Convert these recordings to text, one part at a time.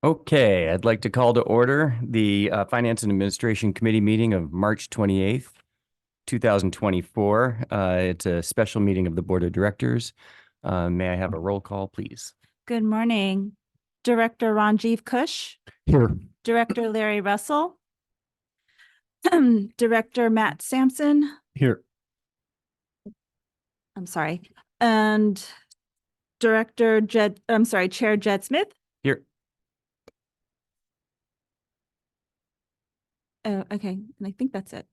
Okay, I'd like to call to order the Finance and Administration Committee meeting of March 28th, 2024. It's a special meeting of the Board of Directors. May I have a roll call, please? Good morning. Director Ranjiv Kush, Here. Director Larry Russell, Director Matt Sampson, Here. I'm sorry, and Chair Jed Smith. Here. Oh, okay, and I think that's it.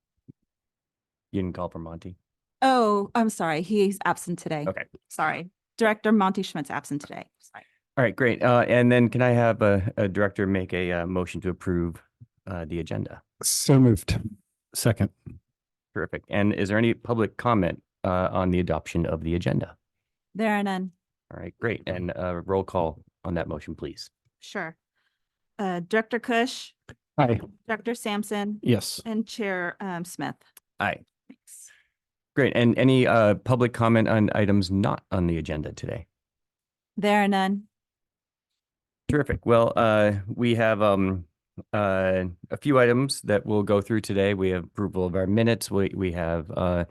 You can call for Monty. Oh, I'm sorry, he's absent today. Okay. Sorry. Director Monty Schmidt's absent today. Sorry. All right, great. And then can I have a director make a motion to approve the agenda? So moved. Second. Terrific. And is there any public comment on the adoption of the agenda? There are none. All right, great. And roll call on that motion, please. Sure. Director Kush, Aye. Director Sampson, Yes. and Chair Smith. Aye. Thanks. Great. And any public comment on items not on the agenda today? There are none. Terrific. Well, we have a few items that we'll go through today. We have approval of our minutes. We have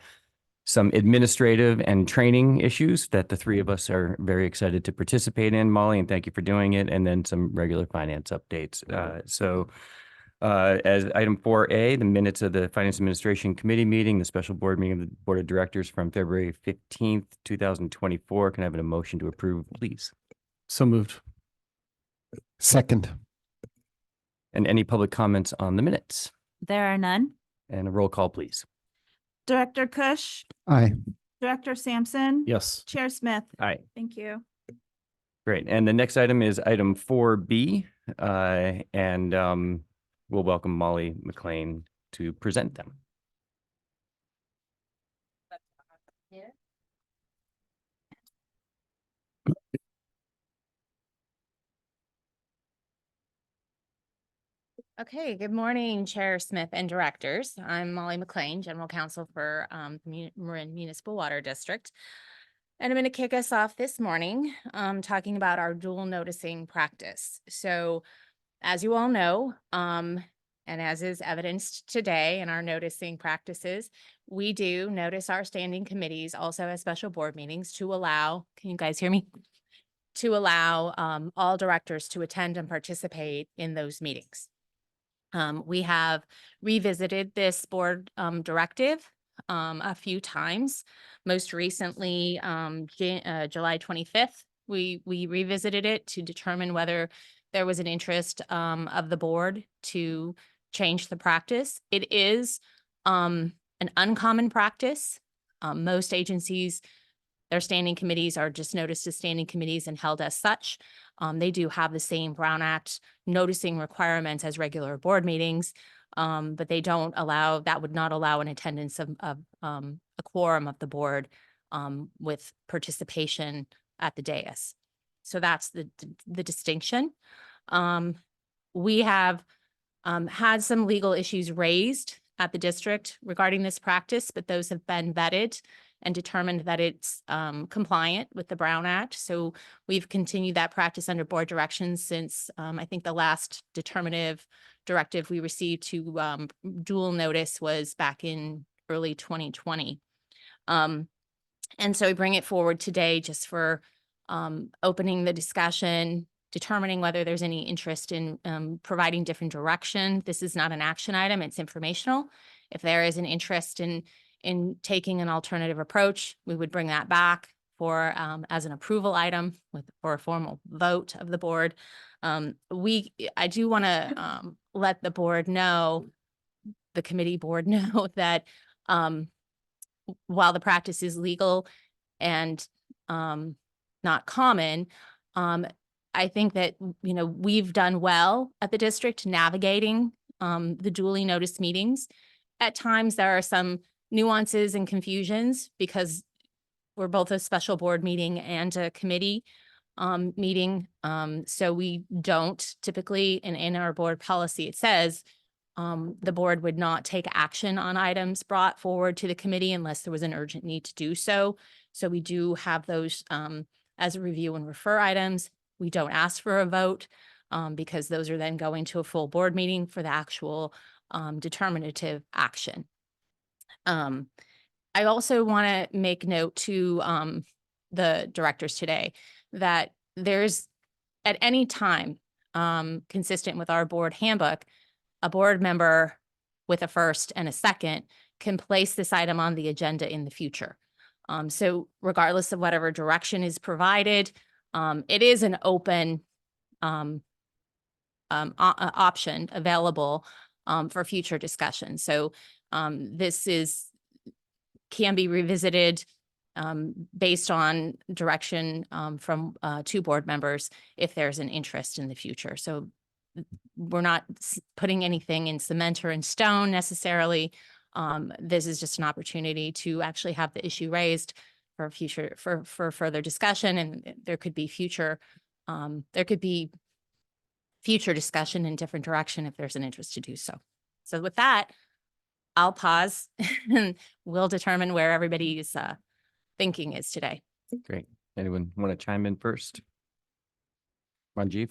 some administrative and training issues that the three of us are very excited to participate in, Molly, and thank you for doing it. And then some regular finance updates. As item 4A, the minutes of the Finance Administration Committee meeting, the special board meeting of the Board of Directors from February 15th, 2024. Can I have a motion to approve, please? So moved. Second. And any public comments on the minutes? There are none. And a roll call, please. Director Kush, Aye. Director Sampson. Yes. Chair Smith. Aye. Thank you. Great. And the next item is item 4B. We'll welcome Molly McLean to present them. Okay, good morning, Chair Smith and directors. I'm Molly McLean, General Counsel for the Marin Municipal Water District. And I'm going to kick us off this morning talking about our dual noticing practice. So as you all know, and as is evidenced today in our noticing practices, we do notice our standing committees also as special board meetings to allow, can you guys hear me? To allow all directors to attend and participate in those meetings. We have revisited this board directive a few times. Most recently, July 25th, we revisited it to determine whether there was an interest of the board to change the practice. It is an uncommon practice. Most agencies, their standing committees are just noticed as standing committees and held as such. They do have the same Brown Act noticing requirements as regular board meetings, but they don't allow, that would not allow an attendance of a quorum of the board with participation at the dais. So that's the distinction. We have had some legal issues raised at the district regarding this practice, but those have been vetted and determined that it's compliant with the Brown Act. So we've continued that practice under board directions since I think the last determinative directive we received to dual notice was back in early 2020. And so we bring it forward today just for opening the discussion, determining whether there's any interest in providing different direction. This is not an action item, it's informational. If there is an interest in taking an alternative approach, we would bring that back for as an approval item for a formal vote of the board. I do want to let the board know, the committee board know that while the practice is legal and not common, I think that, you know, we've done well at the district navigating the duly noticed meetings. At times there are some nuances and confusions because we're both a special board meeting and a committee meeting. So we don't typically, in our board policy, it says the board would not take action on items brought forward to the committee unless there was an urgent need to do so. So we do have those as a review and refer items. We don't ask for a vote. because those are then going to a full board meeting for the actual determinative action. I also want to make note to the directors today that there's at any time, consistent with our board handbook, a board member with a first and a second can place this item on the agenda in the future. So regardless of whatever direction is provided, it is an open option available for future discussion. So this can be revisited based on direction from two board members if there's an interest in the future. So we're not putting anything in cement or in stone necessarily. This is just an opportunity to actually have the issue raised for future, for further discussion, and there could be future discussion in different direction if there's an interest to do so. So with that, I'll pause and we'll determine where everybody's thinking is today. Great. Anyone want to chime in first? Ranjiv?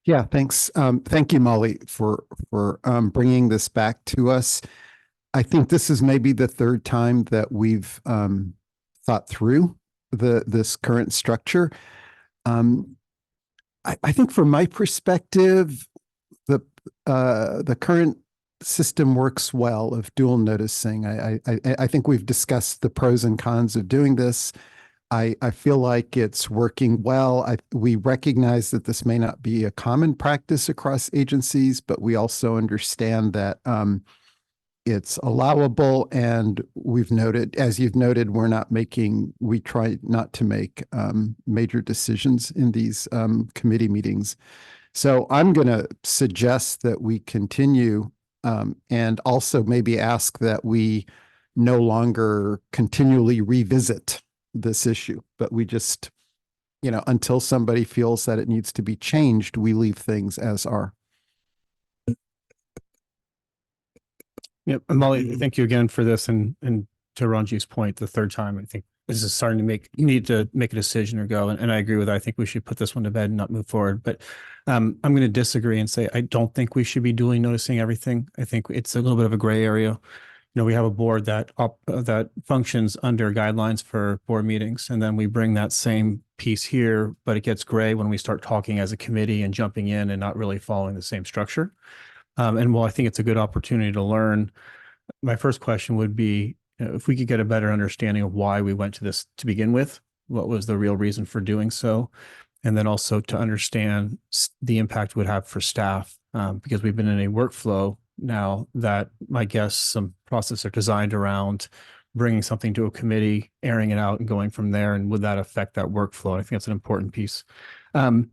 Yeah, thanks. Thank you, Molly, for bringing this back to us. I think this is maybe the third time that we've thought through this current structure. I think from my perspective, the current system works well of dual noticing. I think we've discussed the pros and cons of doing this. I feel like it's working well. We recognize that this may not be a common practice across agencies, but we also understand that it's allowable. And we've noted, as you've noted, we try not to make major decisions in these committee meetings. So I'm going to suggest that we continue and also maybe ask that we no longer continually revisit this issue, but we just, until somebody feels that it needs to be changed, we leave things as are. Yeah, Molly, thank you again for this. And to Ranjiv's point, the third time, I think this is starting to need to make a decision or go. And I agree with that. I think we should put this one to bed and not move forward. But I'm going to disagree and say I don't think we should be duly noticing everything. I think it's a little bit of a gray area. We have a board that functions under guidelines for board meetings, and then we bring that same piece here, but it gets gray when we start talking as a committee and jumping in and not really following the same structure. And while I think it's a good opportunity to learn, my first question would be, if we could get a better understanding of why we went to this to begin with, what was the real reason for doing so? And then also to understand the impact it would have for staff, because we've been in a workflow now that my guess some processes are designed around bringing something to a committee, airing it out and going from there. And would that affect that workflow? I think that's an important piece. But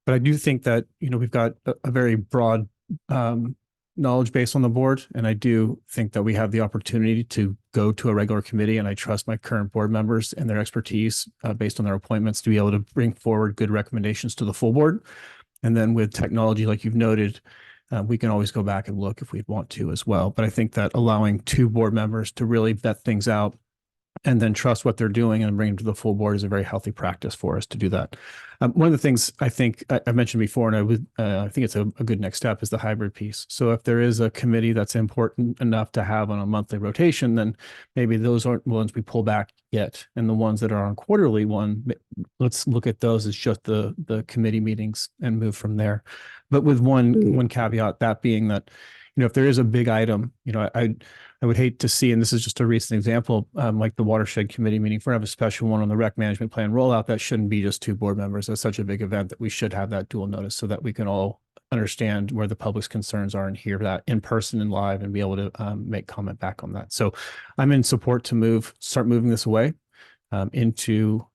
I do think that, we've got a very broad knowledge base on the board. And I do think that we have the opportunity to go to a regular committee, and I trust my current board members and their expertise based on their appointments to be able to bring forward good recommendations to the full board. And then with technology, like you've noted, we can always go back and look if we want to as well. But I think that allowing two board members to really vet things out and then trust what they're doing and bring them to the full board is a very healthy practice for us to do that. One of the things I think I mentioned before, and I think it's a good next step, is the hybrid piece. So if there is a committee that's important enough to have on a monthly rotation, then maybe those aren't ones we pull back yet. And the ones that are on quarterly one, let's look at those as just the committee meetings and move from there. But with one caveat, that being that, if there is a big item, I would hate to see, and this is just a recent example, like the watershed committee meeting, if we have a special one on the rec management plan rollout, that shouldn't be just two board members. That's such a big event that we should have that dual notice so that we can all understand where the public's concerns are and hear that in person and live and be able to make comment back on that. So I'm in support to start moving this away into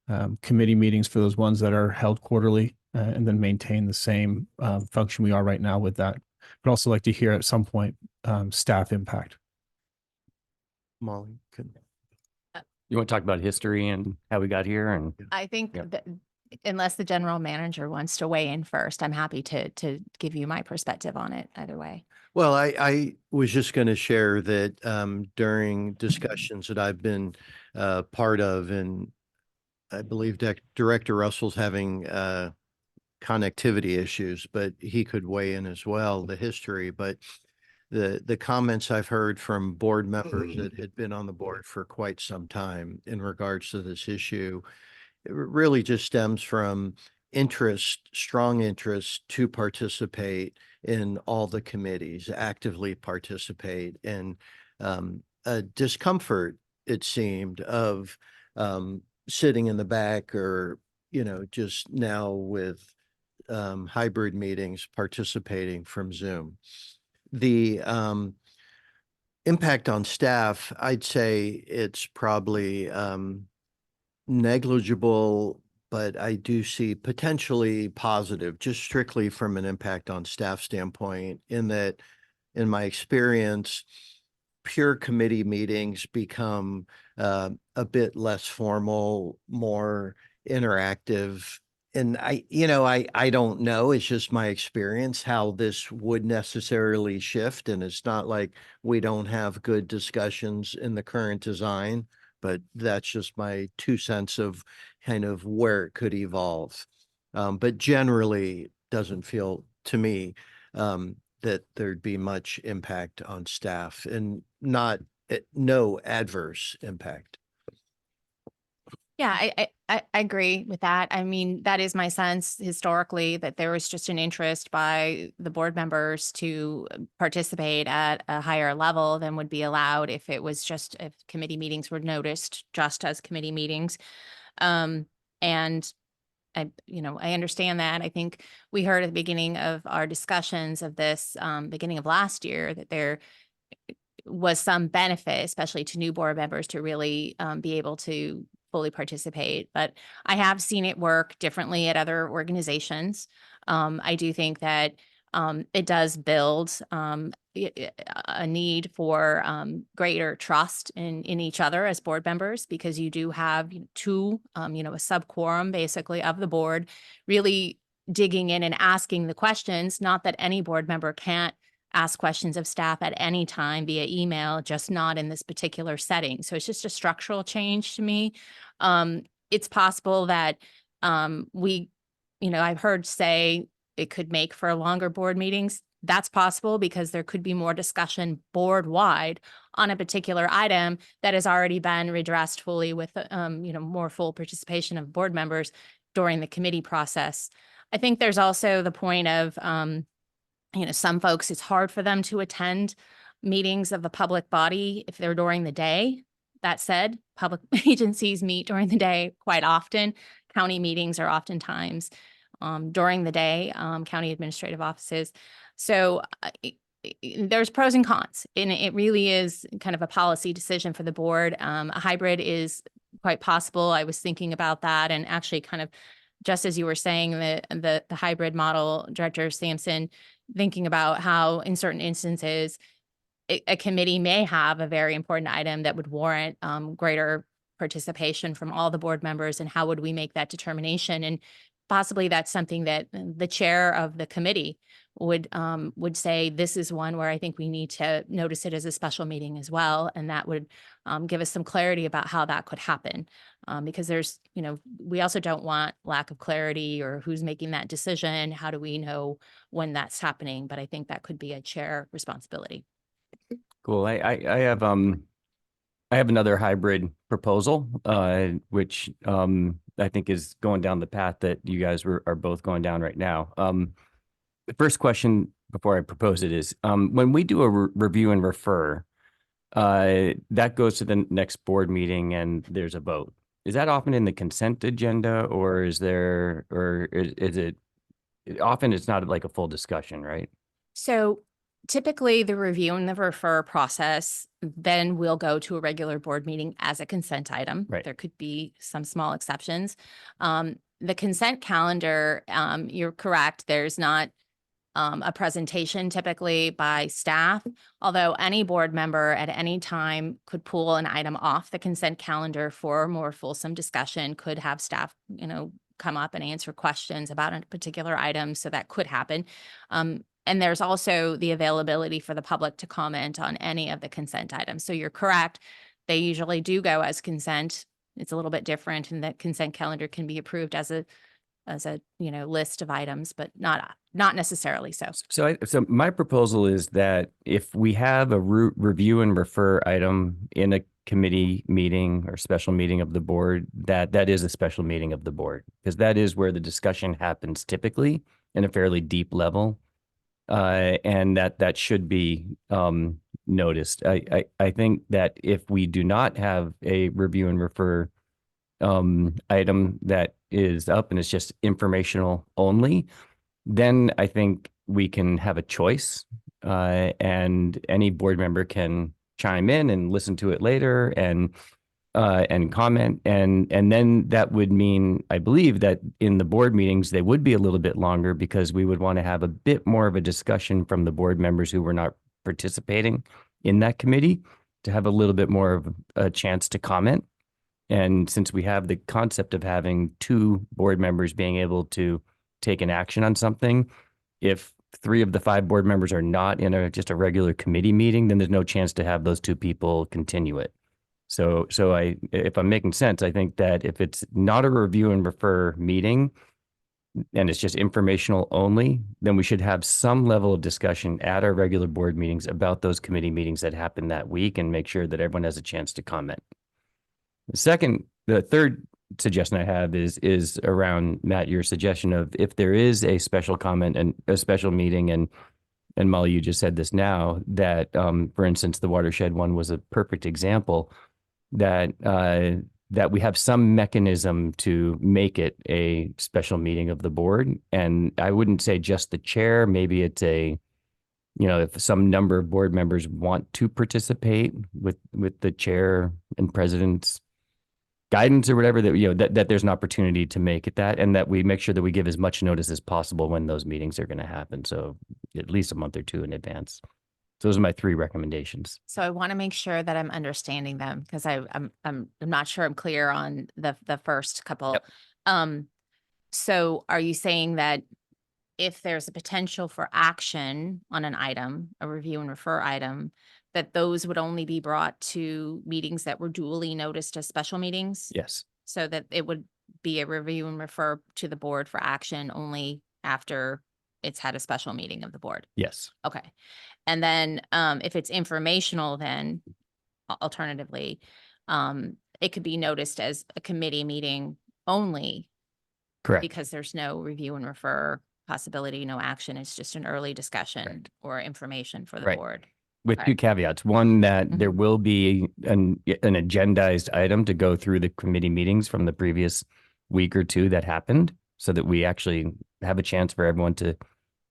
committee meetings for those ones that are held quarterly and then maintain the same function we are right now with that. But also like to hear at some point staff impact. Molly, You want to talk about history and how we got here? And I think Yeah. that unless the general manager wants to weigh in first, I'm happy to give you my perspective on it either way. Well, I was just going to share that during discussions that I've been part of, and I believe Director Russell's having connectivity issues, but he could weigh in as well, the history. But the comments I've heard from board members that had been on the board for quite some time in regards to this issue, it really just stems from interest, strong interest to participate in all the committees, actively participate, and a discomfort, it seemed, of sitting in the back or, just now with hybrid meetings participating from Zoom. The impact on staff, I'd say it's probably negligible, but I do see potentially positive, just strictly from an impact on staff standpoint, in that, in my experience, pure committee meetings become a bit less formal, more interactive. And I don't know, it's just my experience how this would necessarily shift. And it's not like we don't have good discussions in the current design, but that's just my 2 cents of kind of where it could evolve. But generally, doesn't feel to me that there'd be much impact on staff, and no adverse impact. Yeah, I agree with that. I mean, that is my sense historically, that there was just an interest by the board members to participate at a higher level than would be allowed if committee meetings were noticed just as committee meetings. And I understand that. I think we heard at the beginning of our discussions of this, beginning of last year, that there was some benefit, especially to new board members, to really be able to fully participate. But I have seen it work differently at other organizations. I do think that it does build a need for greater trust in each other as board members, because you do have two, a sub-quorum basically of the board really digging in and asking the questions. Not that any board member can't ask questions of staff at any time via email, just not in this particular setting. So it's just a structural change to me. It's possible that I've heard say it could make for longer board meetings. That's possible because there could be more discussion board wide on a particular item that has already been redressed fully with, more full participation of board members during the committee process. I think there's also the point of, some folks, it's hard for them to attend meetings of a public body if they're during the day. That said, public agencies meet during the day quite often. County meetings are oftentimes during the day, county administrative offices. So there's pros and cons, and it really is kind of a policy decision for the board. A hybrid is quite possible. I was thinking about that, and actually kind of just as you were saying, the hybrid model, Director Sampson, thinking about how in certain instances a committee may have a very important item that would warrant greater participation from all the board members, and how would we make that determination? And possibly that's something that the chair of the committee would say, this is one where I think we need to notice it as a special meeting as well. And that would give us some clarity about how that could happen. Because there's, we also don't want lack of clarity or who's making that decision. How do we know when that's happening? But I think that could be a chair responsibility. Cool. I have another hybrid proposal, which I think is going down the path that you guys are both going down right now. The first question before I propose it is, when we do a review and refer, that goes to the next board meeting and there's a vote. Is that often in the consent agenda, or is it often it's not like a full discussion, right? So typically the review and the refer process then will go to a regular board meeting as a consent item. Right. There could be some small exceptions. The consent calendar, you're correct. There's not a presentation typically by staff, although any board member at any time could pull an item off the consent calendar for more fulsome discussion, could have staff, come up and answer questions about a particular item. So that could happen. And there's also the availability for the public to comment on any of the consent items. So you're correct. They usually do go as consent. It's a little bit different in that consent calendar can be approved as a list of items, but not necessarily so. So my proposal is that if we have a review and refer item in a committee meeting or special meeting of the board, that is a special meeting of the board, because that is where the discussion happens typically in a fairly deep level. And that should be noticed. I think that if we do not have a review and refer item that is up and it's just informational only, then I think we can have a choice, and any board member can chime in and listen to it later and comment, and then that would mean, I believe, that in the board meetings they would be a little bit longer, because we would want to have a bit more of a discussion from the board members who were not participating in that committee, to have a little bit more of a chance to comment. And since we have the concept of having 2 board members being able to take an action on something, if 3 of the 5 board members are not in just a regular committee meeting, then there's no chance to have those 2 people continue it. So if I'm making sense, I think that if it's not a review and refer meeting and it's just informational only, then we should have some level of discussion at our regular board meetings about those committee meetings that happen that week, and make sure that everyone has a chance to comment. The third suggestion I have is around, Matt, your suggestion of, if there is a special comment and a special meeting, and Molly, you just said this now, that for instance, the watershed one was a perfect example, that we have some mechanism to make it a special meeting of the board. And I wouldn't say just the chair, maybe it's if some number of board members want to participate with the chair and president's guidance or whatever, that there's an opportunity to make it that, and that we make sure that we give as much notice as possible when those meetings are going to happen. So at least a month or 2 in advance. So those are my 3 recommendations. So I want to make sure that I'm understanding them, because I'm not sure I'm clear on the first couple. Yep. So are you saying that if there's a potential for action on an item, a review and refer item, that those would only be brought to meetings that were duly noticed as special meetings? Yes. So that it would be a review and refer to the board for action only after it's had a special meeting of the board? Yes. Okay. And then if it's informational, then alternatively, it could be noticed as a committee meeting only, Correct. because there's no review and refer possibility, no action. It's just an early discussion Correct. or information for the Right. board. With Okay. 2 caveats. One, that there Mhm. will be an agendized item to go through the committee meetings from the previous week or 2 that happened, so that we actually have a chance for everyone to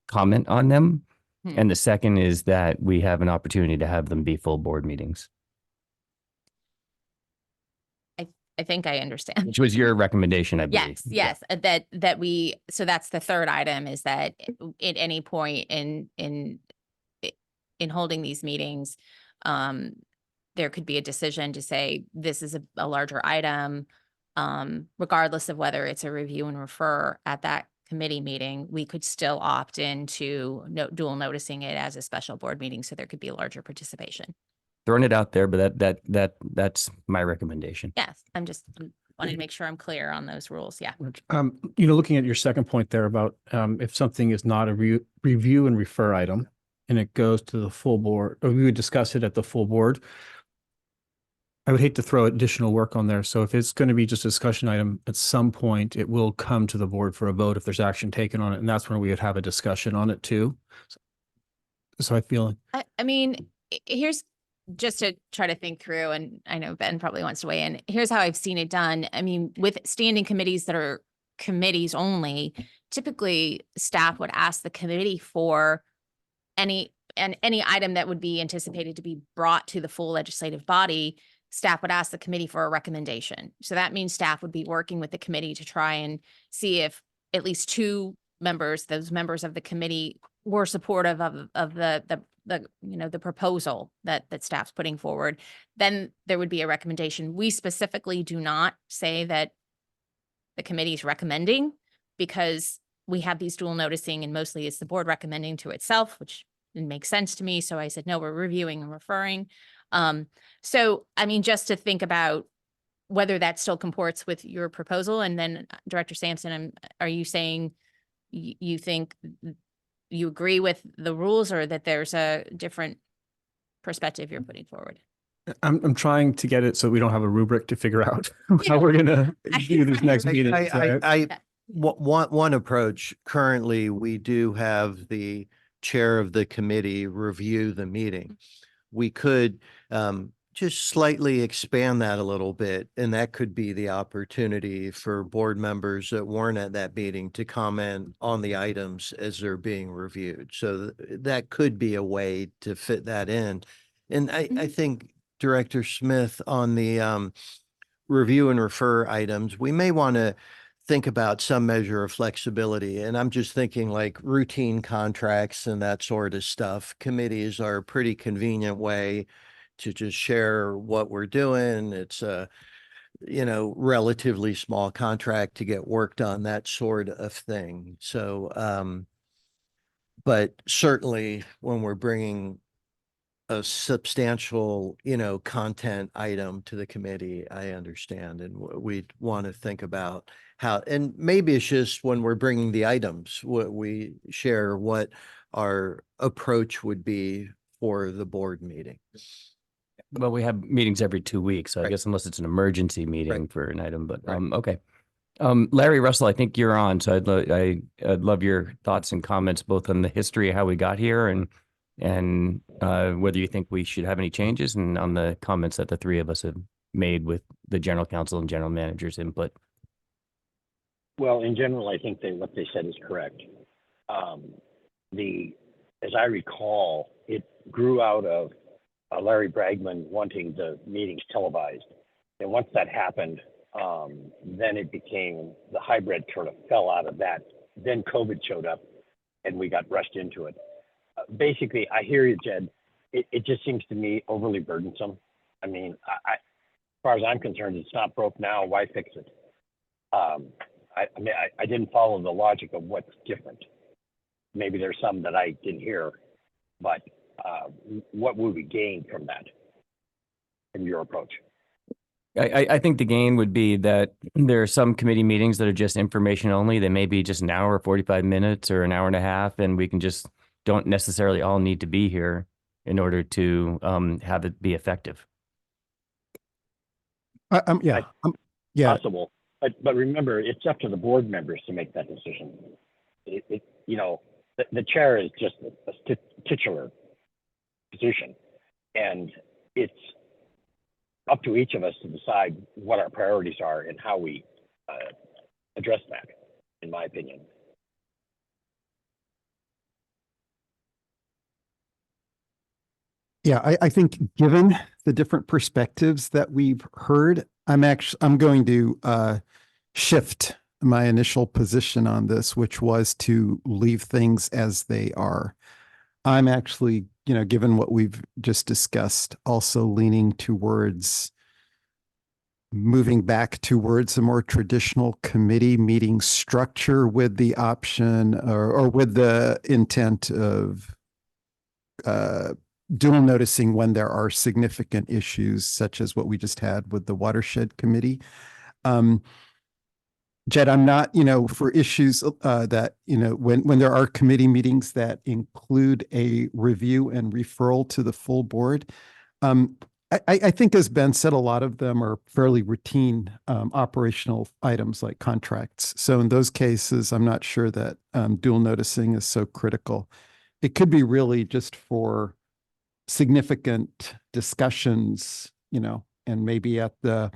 comment on them. Hmm. And the second is that we have an opportunity to have them be full board meetings, I think I understand. which was your recommendation, I believe. Yes, so that's the third item, is that at any point in holding these meetings, there could be a decision to say, this is a larger item, regardless of whether it's a review and refer at that committee meeting, we could still opt into dual noticing it as a special board meeting, so there could be a larger participation. Throwing it out there, but that's my recommendation. Yes, I'm just wanting to make sure I'm clear on those rules. Yeah. Looking at your second point there about if something is not a review and refer item and it goes to the full board, or we would discuss it at the full board, I would hate to throw additional work on there. So if it's going to be just a discussion item, at some point it will come to the board for a vote if there's action taken on it. And that's when we would have a discussion on it too. So I feel I mean, here's just to try to think through, and I know Ben probably wants to weigh in. Here's how I've seen it done. I mean, with standing committees that are committees only, typically staff would ask the committee for any item that would be anticipated to be brought to the full legislative body. Staff would ask the committee for a recommendation. So that means staff would be working with the committee to try and see if at least 2 members, those members of the committee, were supportive of the proposal that staff's putting forward. Then there would be a recommendation. We specifically do not say that the committee is recommending, because we have these dual noticing, and mostly it's the board recommending to itself, which didn't make sense to me. So I said, no, we're reviewing and referring. So, I mean, just to think about whether that still comports with your proposal. And then Director Sampson, are you saying you think you agree with the rules, or that there's a different perspective you're putting forward? I'm trying to get it so we don't have a rubric to figure out how we're gonna do this next meeting. One approach, currently, we do have the chair of the committee review the meeting. We could just slightly expand that a little bit, and that could be the opportunity for board members that weren't at that meeting to comment on the items as they're being reviewed. So that could be a way to fit that in. And I think Director Smith, on the review and refer items, we may want to think about some measure of flexibility. And I'm just thinking like routine contracts and that sort of stuff. Committees are a pretty convenient way to just share what we're doing. It's a, relatively small contract to get work done, that sort of thing. So, but certainly when we're bringing a substantial, content item to the committee, I understand. And we'd want to think about how, and maybe it's just when we're bringing the items, what we share, what our approach would be for the board meeting. Well, we have meetings every 2 weeks, so I Right. guess unless it's an emergency meeting for an item, but, okay. Larry Russell, I think you're on, so I'd love your thoughts and comments, both on the history of how we got here and whether you think we should have any changes, and on the comments that the three of us have made with the general counsel and general manager's input. Well, in general, I think what they said is correct. As I recall, it grew out of Larry Bragman wanting the meetings televised. And once that happened, then it became the hybrid sort of fell out of that. Then COVID showed up and we got rushed into it. Basically, I hear you, Jed. It just seems to me overly burdensome. I mean, as far as I'm concerned, it's not broke now. Why fix it? I didn't follow the logic of what's different. Maybe there's some that I didn't hear, but what would we gain from that, from your approach? I think the gain would be that there are some committee meetings that are just information only. They may be just an hour, 45 minutes, or an hour and a half, and we can just don't necessarily all need to be here in order to have it be effective. Yeah. Possible, but remember, it's up to the board members to make that decision. The chair is just a titular position, and it's up to each of us to decide what our priorities are and how we address that, in my opinion. Yeah, I think given the different perspectives that we've heard, I'm going to shift my initial position on this, which was to leave things as they are. I'm actually, given what we've just discussed, also leaning towards moving back towards a more traditional committee meeting structure with the option or with the intent of dual noticing when there are significant issues, such as what we just had with the watershed committee. Jed, I'm not, for issues that, when there are committee meetings that include a review and referral to the full board, I think, as Ben said, a lot of them are fairly routine operational items like contracts. So in those cases, I'm not sure that dual noticing is so critical. It could be really just for significant discussions, and maybe at the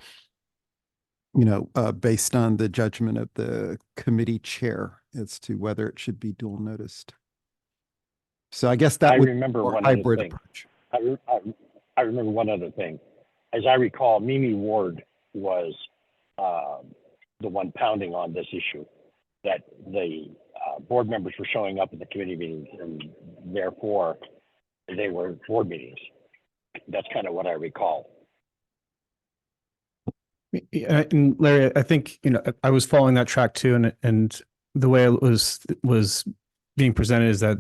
based on the judgment of the committee chair as to whether it should be dual noticed. So I guess that I would remember be a one other hybrid thing. approach. I remember one other thing. As I recall, Mimi Ward was the one pounding on this issue, that the board members were showing up at the committee meetings and therefore they were board meetings. That's kind of what I recall. Yeah, and Larry, I think, I was following that track too, and the way it was being presented is that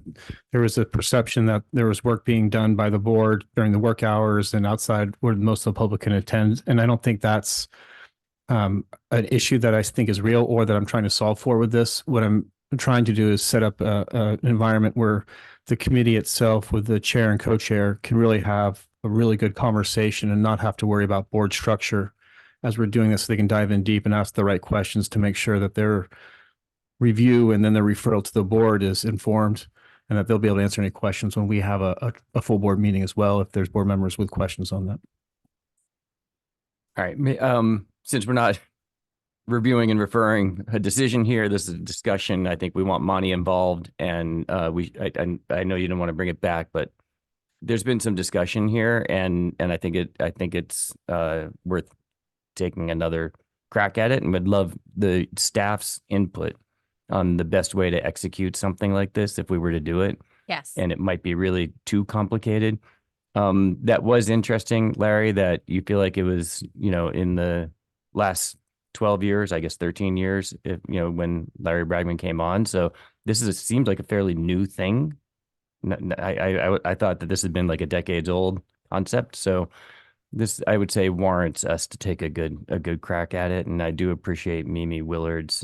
there was a perception that there was work being done by the board during the work hours and outside where most of the public can attend. And I don't think that's an issue that I think is real or that I'm trying to solve for with this. What I'm trying to do is set up an environment where the committee itself with the chair and co-chair can really have a really good conversation and not have to worry about board structure as we're doing this. So they can dive in deep and ask the right questions to make sure that their review and then the referral to the board is informed and that they'll be able to answer any questions when we have a full board meeting as well, if there's board members with questions on that. All right, since we're not reviewing and referring a decision here, this is a discussion. I think we want Monty involved, and I know you don't want to bring it back, but there's been some discussion here, and I think it's worth taking another crack at it, and would love the staff's input on the best way to execute something like this if we were to do it. Yes. And it might be really too complicated. That was interesting, Larry, that you feel like it was, in the last 12 years, I guess 13 years, if, when Larry Bragman came on. So seems like a fairly new thing. I thought that this had been like a decades old concept. So this, I would say, warrants us to take a good crack at it. And I do appreciate Mimi Willard's,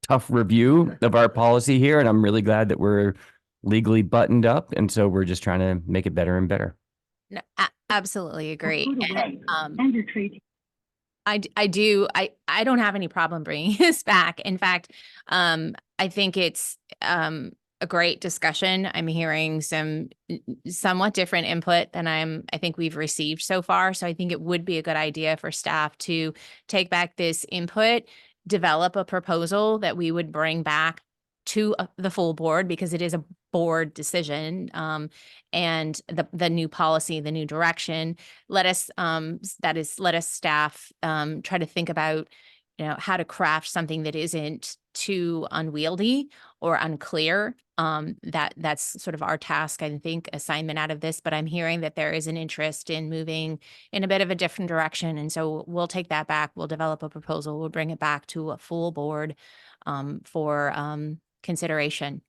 tough review of our policy here. And I'm really glad that we're legally buttoned up. And so we're just trying to make it better and better. No, absolutely agree. And, I don't have any problem bringing this back. In fact, I think it's a great discussion. I'm hearing some somewhat different input than I think we've received so far. So I think it would be a good idea for staff to take back this input, develop a proposal that we would bring back to the full board, because it is a board decision, and the new policy, the new direction. Let us staff try to think about, how to craft something that isn't too unwieldy or unclear. That's sort of our task, I think, assignment out of this. But I'm hearing that there is an interest in moving in a bit of a different direction, and so we'll take that back. We'll develop a proposal. We'll bring it back to a full board for consideration.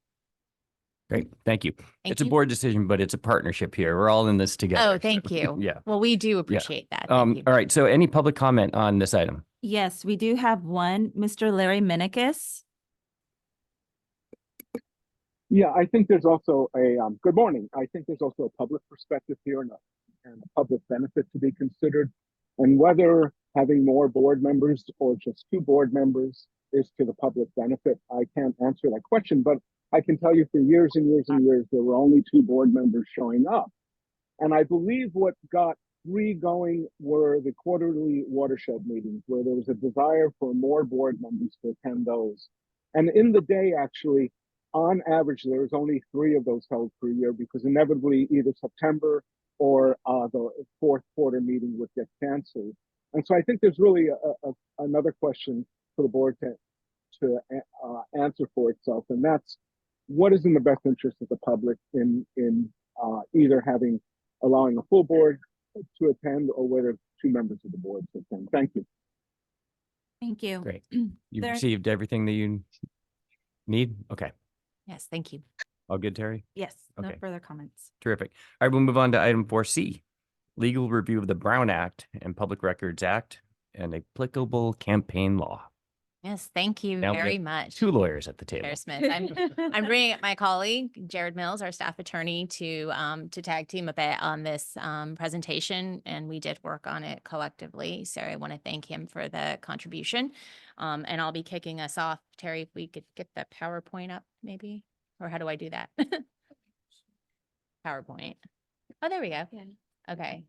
Great. Thank you. Thank It's a you. board decision, but it's a partnership here. We're all in this together. Oh, thank you. Yeah. Well, we do appreciate that. Thank you. All right. So any public comment on this item? Yes, we do have one, Mr. Larry Minikis. Yeah, I think there's also good morning. I think there's also a public perspective here and a public benefit to be considered. And whether having more board members or just 2 board members is to the public benefit, I can't answer that question. But I can tell you for years and years and years, there were only 2 board members showing up. And I believe what got 3 going were the quarterly watershed meetings, where there was a desire for more board members to attend those. And in the day, actually, on average, there was only 3 of those held per year, because inevitably either September or the 4th quarter meeting would get canceled. And so I think there's really another question for the board to answer for itself, and that's what is in the best interest of the public in either allowing a full board to attend, or whether 2 members of the board to attend. Thank you. Thank you. Great. You've There- received everything that you need? Okay. Yes, thank you. All good, Terry? Yes, no Okay. further comments. Terrific. All right, we'll move on to item 4C, legal review of the Brown Act and Public Records Act and applicable campaign law. Yes, thank you Now we very have much. 2 lawyers at the table. Chair Smith. I'm bringing up my colleague, Jared Mills, our staff attorney, to tag team a bit on this presentation, and we did work on it collectively. So I want to thank him for the contribution. And I'll be kicking us off. Terry, if we could get the PowerPoint up, maybe, or how do I do that? PowerPoint. Oh, there we go. Yeah. Okay.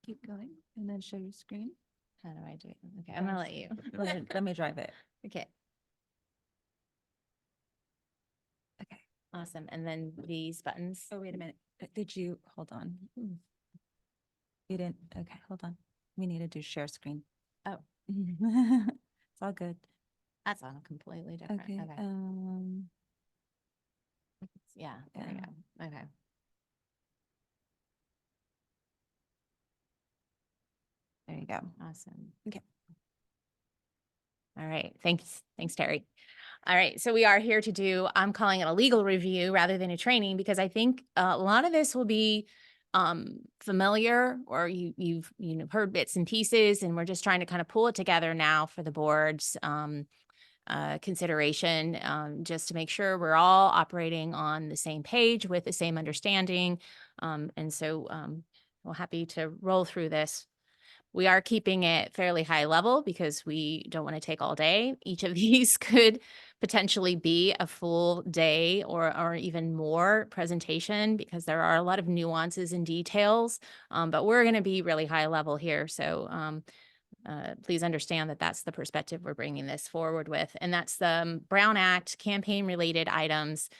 Keep going and then show your screen. How do I do it? Okay, I'm gonna let you. Let me drive it. Okay. Okay. Awesome. And then these buttons. Oh, wait a minute. Did you, hold on. You didn't, okay, hold on. We need to do share screen. Oh. It's all good. That's all completely different. Okay, Okay. Yeah, there we go. Okay. There you go. Awesome. Okay. All right. Thanks, Terry. All right. So we are here to do, I'm calling it a legal review rather than a training, because I think a lot of this will be familiar, or you've heard bits and pieces, and we're just trying to kind of pull it together now for the board's consideration, just to make sure we're all operating on the same page with the same understanding. And so we're happy to roll through this. We are keeping it fairly high level because we don't want to take all day. Each of these could potentially be a full day or even more presentation, because there are a lot of nuances and details, but we're going to be really high level here. So please understand that that's the perspective we're bringing this forward with. And that's the Brown Act campaign related items,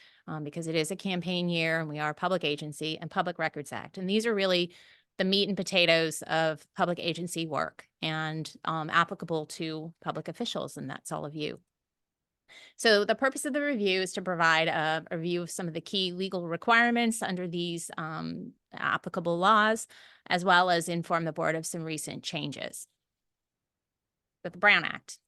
because it is a campaign year and we are a public agency, and Public Records Act. And these are really the meat and potatoes of public agency work, and applicable to public officials, and that's all of you. So the purpose of the review is to provide a review of some of the key legal requirements under these applicable laws, as well as inform the board of some recent changes. With the Brown Act.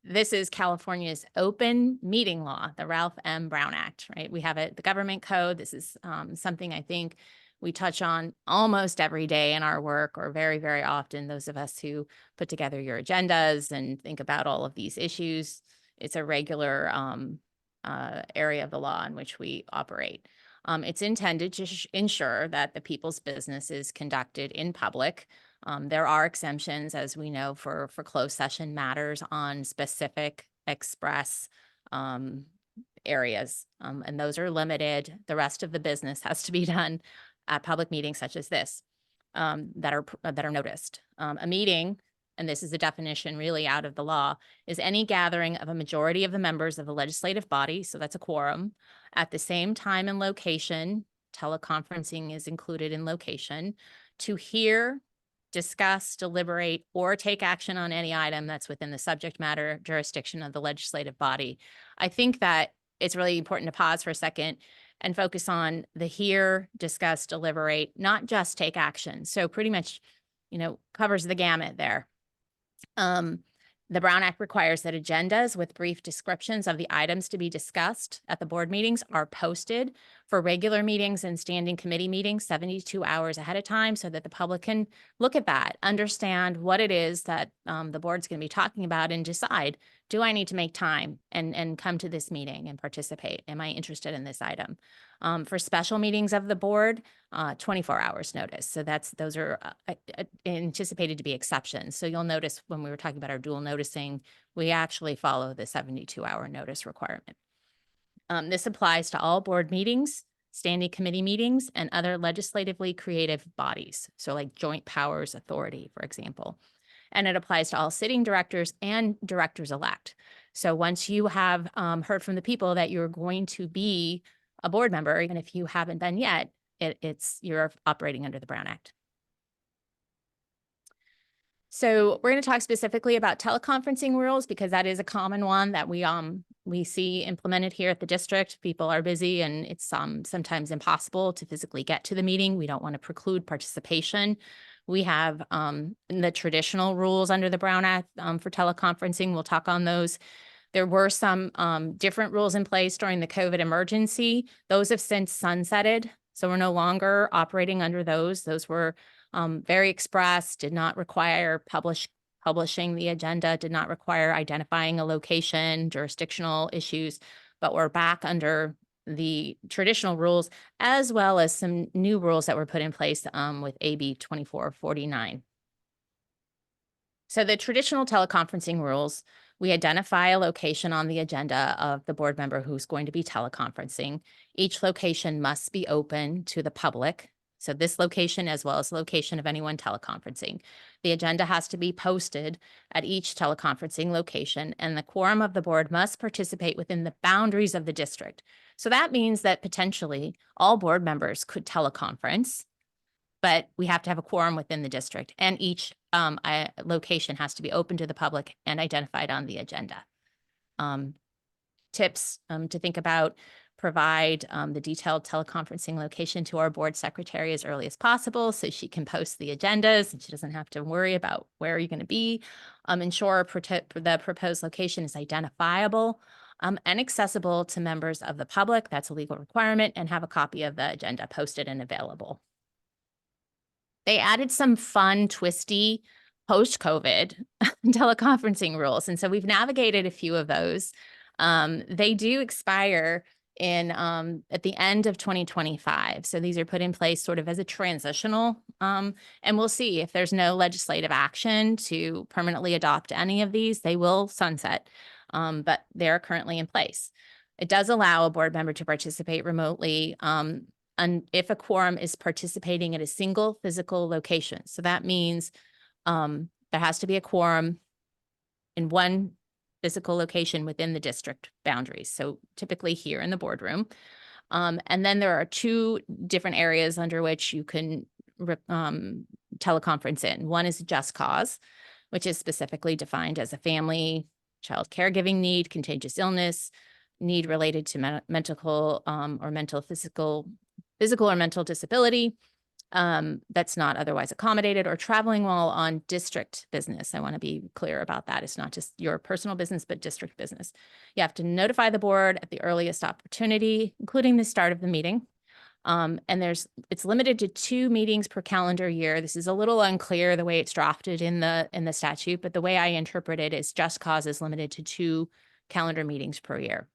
This is California's open meeting law, the Ralph M. Brown Act, right? We have it, the government code. This is something I think we touch on almost every day in our work, or very, very often, those of us who put together your agendas and think about all of these issues. It's a regular area of the law in which we operate. It's intended to ensure that the people's business is conducted in public. There are exemptions, as we know, for closed session matters on specific express areas, and those are limited. The rest of the business has to be done at public meetings such as this, that are noticed. A meeting, and this is a definition really out of the law, is any gathering of a majority of the members of the legislative body, so that's a quorum, at the same time and location. Teleconferencing is included in location, to hear, discuss, deliberate, or take action on any item that's within the subject matter jurisdiction of the legislative body. I think that it's really important to pause for a second and focus on the hear, discuss, deliberate, not just take action. So pretty much, covers the gamut there. The Brown Act requires that agendas with brief descriptions of the items to be discussed at the board meetings are posted for regular meetings and standing committee meetings 72 hours ahead of time, so that the public can look at that, understand what it is that the board's going to be talking about, and decide, do I need to make time and come to this meeting and participate? Am I interested in this item? For special meetings of the board, 24 hours notice. So those are anticipated to be exceptions. So you'll notice when we were talking about our dual noticing, we actually follow the 72-hour notice requirement. This applies to all board meetings, standing committee meetings, and other legislatively creative bodies. So like joint powers authority, for example. And it applies to all sitting directors and directors-elect. So once you have heard from the people that you're going to be a board member, even if you haven't been yet, you're operating under the Brown Act. So we're going to talk specifically about teleconferencing rules, because that is a common one that we see implemented here at the district. People are busy, and it's sometimes impossible to physically get to the meeting. We don't want to preclude participation. We have the traditional rules under the Brown Act for teleconferencing. We'll talk on those. There were some different rules in place during the COVID emergency. Those have since sunsetted, so we're no longer operating under those. Those were very express, did not require publishing the agenda, did not require identifying a location, jurisdictional issues, but we're back under the traditional rules, as well as some new rules that were put in place with AB 2449. So the traditional teleconferencing rules, we identify a location on the agenda of the board member who's going to be teleconferencing. Each location must be open to the public. So this location, as well as the location of anyone teleconferencing. The agenda has to be posted at each teleconferencing location, and the quorum of the board must participate within the boundaries of the district. So that means that potentially all board members could teleconference, but we have to have a quorum within the district, and each location has to be open to the public and identified on the agenda. Tips to think about: provide the detailed teleconferencing location to our board secretary as early as possible so she can post the agendas and she doesn't have to worry about where you're going to be. Ensure the proposed location is identifiable and accessible to members of the public. That's a legal requirement, and have a copy of the agenda posted and available. They added some fun, twisty post-COVID teleconferencing rules. And so we've navigated a few of those. They do expire in at the end of 2025. So these are put in place sort of as a transitional, and we'll see if there's no legislative action to permanently adopt any of these, they will sunset, but they're currently in place. It does allow a board member to participate remotely, and if a quorum is participating at a single physical location. So that means there has to be a quorum in one physical location within the district boundaries. So typically here in the boardroom. And then there are two different areas under which you can teleconference in. One is just cause, which is specifically defined as a family, child caregiving need, contagious illness, need related to mental or physical or mental disability that's not otherwise accommodated, or traveling while on district business. I want to be clear about that. It's not just your personal business, but district business. You have to notify the board at the earliest opportunity, including the start of the meeting. And it's limited to 2 meetings per calendar year. This is a little unclear the way it's drafted in the statute, but the way I interpret it is just cause is limited to 2 calendar meetings per year.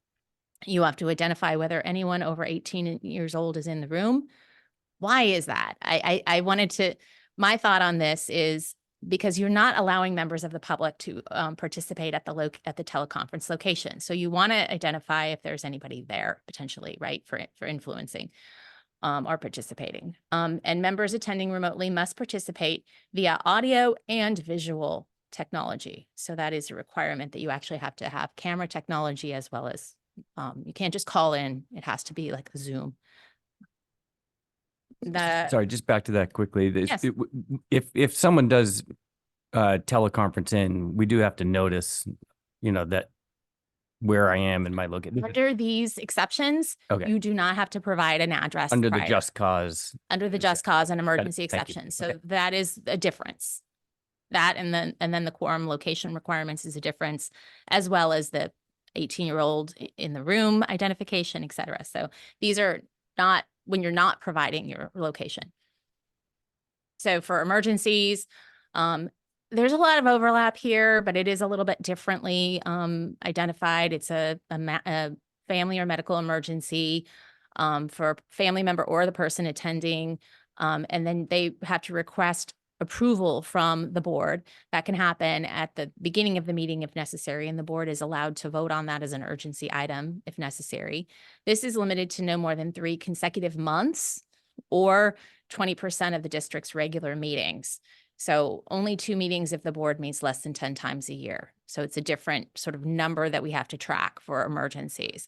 You have to identify whether anyone over 18 years old is in the room. Why is that? I wanted to, my thought on this is because you're not allowing members of the public to participate at the teleconference location. So you want to identify if there's anybody there potentially, right, for influencing or participating. And members attending remotely must participate via audio and visual technology. So that is a requirement that you actually have to have camera technology, as well as you can't just call in. It has to be like a Zoom. Sorry, just back to that quickly. Yes. If someone does teleconference in, we do have to notice, that where I am in my location. Under these exceptions, Okay. you do not have to provide an address Under the prior. just cause. Under the just cause and emergency Thank you. exception. So Okay. that is a difference. That and then the quorum location requirements is a difference, as well as the 18-year-old in the room identification, et cetera. So these are not when you're not providing your location. So for emergencies, there's a lot of overlap here, but it is a little bit differently identified. It's a family or medical emergency for a family member or the person attending. And then they have to request approval from the board. That can happen at the beginning of the meeting if necessary, and the board is allowed to vote on that as an urgency item if necessary. This is limited to no more than 3 consecutive months or 20% of the district's regular meetings. So only 2 meetings if the board meets less than 10 times a year. So it's a different sort of number that we have to track for emergencies.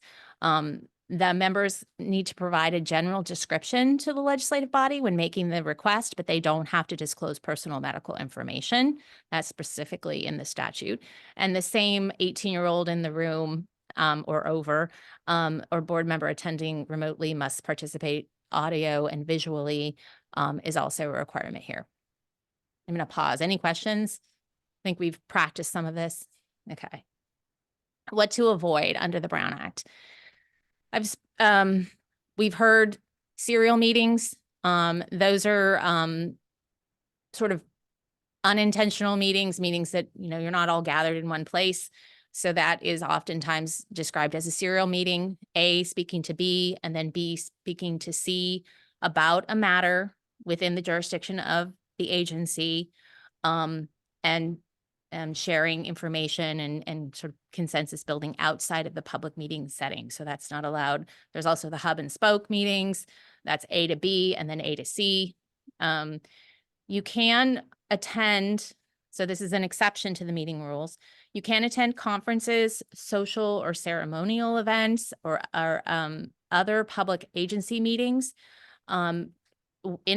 The members need to provide a general description to the legislative body when making the request, but they don't have to disclose personal medical information. That's specifically in the statute. And the same 18-year-old in the room or over or board member attending remotely must participate audio and visually is also a requirement here. I'm going to pause. Any questions? I think we've practiced some of this. Okay. What to avoid under the Brown Act? We've heard serial meetings. Those are sort of unintentional meetings that, you're not all gathered in one place. So that is oftentimes described as a serial meeting, A speaking to B, and then B speaking to C about a matter within the jurisdiction of the agency, and sharing information and sort of consensus building outside of the public meeting setting. So that's not allowed. There's also the hub and spoke meetings. That's A to B and then A to C. You can attend, so this is an exception to the meeting rules. You can attend conferences, social or ceremonial events, or other public agency meetings in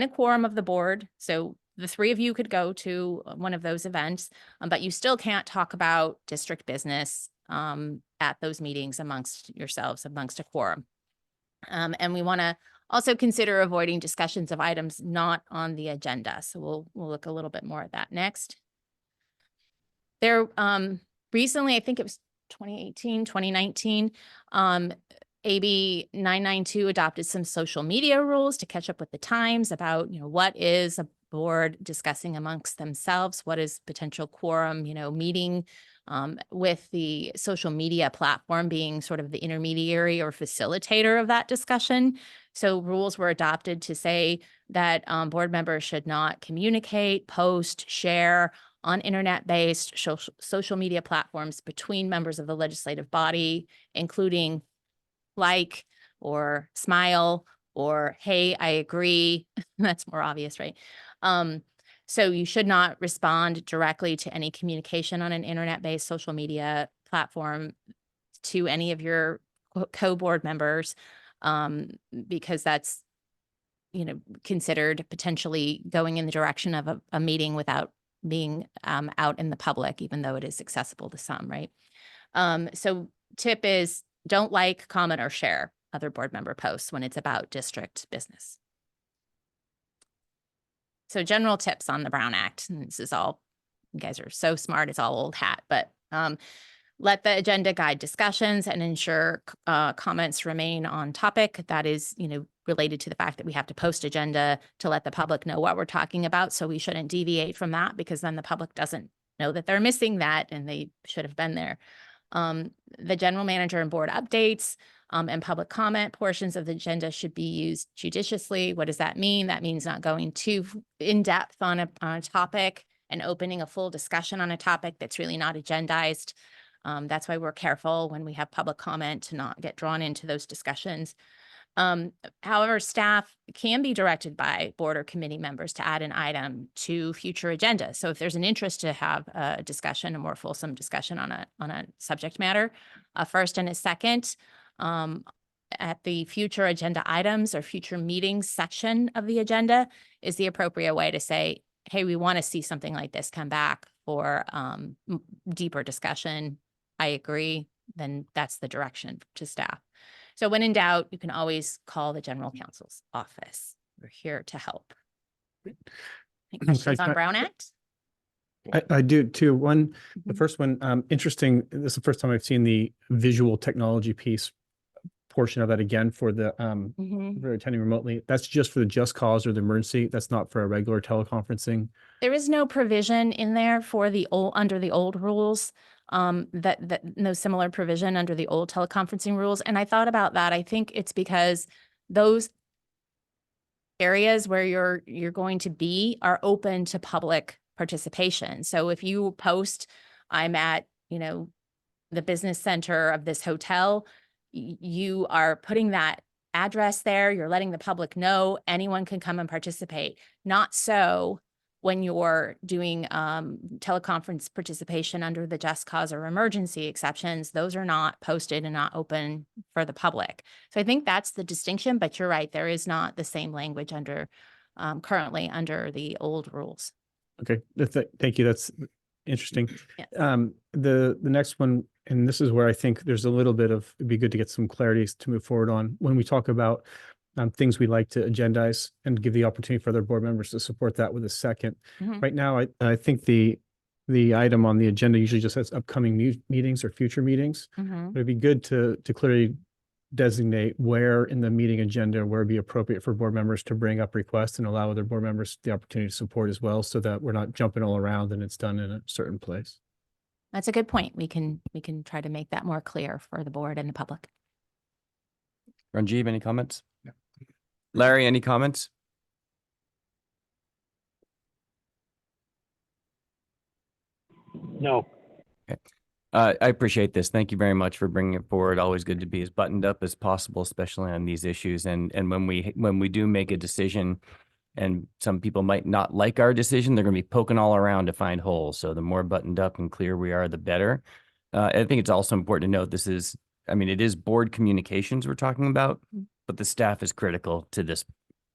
a quorum of the board. So the 3 of you could go to one of those events, but you still can't talk about district business at those meetings amongst yourselves, amongst a quorum. And we want to also consider avoiding discussions of items not on the agenda. So we'll look a little bit more at that next. There recently, I think it was 2018, 2019. AB 992 adopted some social media rules to catch up with the times about, what is a board discussing amongst themselves, what is potential quorum, meeting, with the social media platform being sort of the intermediary or facilitator of that discussion. So rules were adopted to say that board members should not communicate, post, share on internet-based social media platforms between members of the legislative body, including like or smile or hey, I agree. That's more obvious, right? So you should not respond directly to any communication on an internet-based social media platform to any of your co-board members, because that's, considered potentially going in the direction of a meeting without being out in the public, even though it is accessible to some, right? So tip is don't like, comment, or share other board member posts when it's about district business. So general tips on the Brown Act, and this is all, you guys are so smart, it's all old hat, but let the agenda guide discussions and ensure comments remain on topic. That is, related to the fact that we have to post agenda to let the public know what we're talking about. So we shouldn't deviate from that, because then the public doesn't know that they're missing that and they should have been there. The general manager and board updates and public comment portions of the agenda should be used judiciously. What does that mean? That means not going too in depth on a topic and opening a full discussion on a topic that's really not agendized. That's why we're careful when we have public comment to not get drawn into those discussions. However, staff can be directed by board or committee members to add an item to future agenda. So if there's an interest to have a discussion, a more fulsome discussion on a subject matter, a first and a second, at the future agenda items or future meetings section of the agenda is the appropriate way to say, hey, we want to see something like this come back for deeper discussion. I agree. Then that's the direction to staff. So when in doubt, you can always call the general counsel's office. We're here to help. Any questions on Brown Act? I do too. The first one, interesting. This is the first time I've seen the visual technology piece portion of that again for the for attending remotely. That's just for the just cause or the emergency. That's not for a regular teleconferencing. There is no provision in there for the under the old rules. That no similar provision under the old teleconferencing rules. And I thought about that. I think it's because those areas where you're going to be are open to public participation. So if you post, I'm at, the business center of this hotel, you are putting that address there. You're letting the public know anyone can come and participate. Not so when you're doing teleconference participation under the just cause or emergency exceptions. Those are not posted and not open for the public. So I think that's the distinction, but you're right. There is not the same language under currently under the old rules. Okay, thank you. That's interesting. Yes. The next one, and this is where I think there's a little bit of, it'd be good to get some clarity to move forward on when we talk about things we like to agendize and give the opportunity for other board members to support that with a second. Right now, I think the item on the agenda usually just says upcoming meetings or future meetings. But it'd be good to clearly designate where in the meeting agenda where it'd be appropriate for board members to bring up requests and allow other board members the opportunity to support as well, so that we're not jumping all around and it's done in a certain place. That's a good point. We can try to make that more clear for the board and the public. Ranjiv, any comments? No. Larry, any comments? No. Okay. I appreciate this. Thank you very much for bringing it forward. Always good to be as buttoned up as possible, especially on these issues. And when we do make a decision, and some people might not like our decision, they're going to be poking all around to find holes. So the more buttoned up and clear we are, the better. I think it's also important to note this is, it is board communications we're talking about, but the staff is critical to this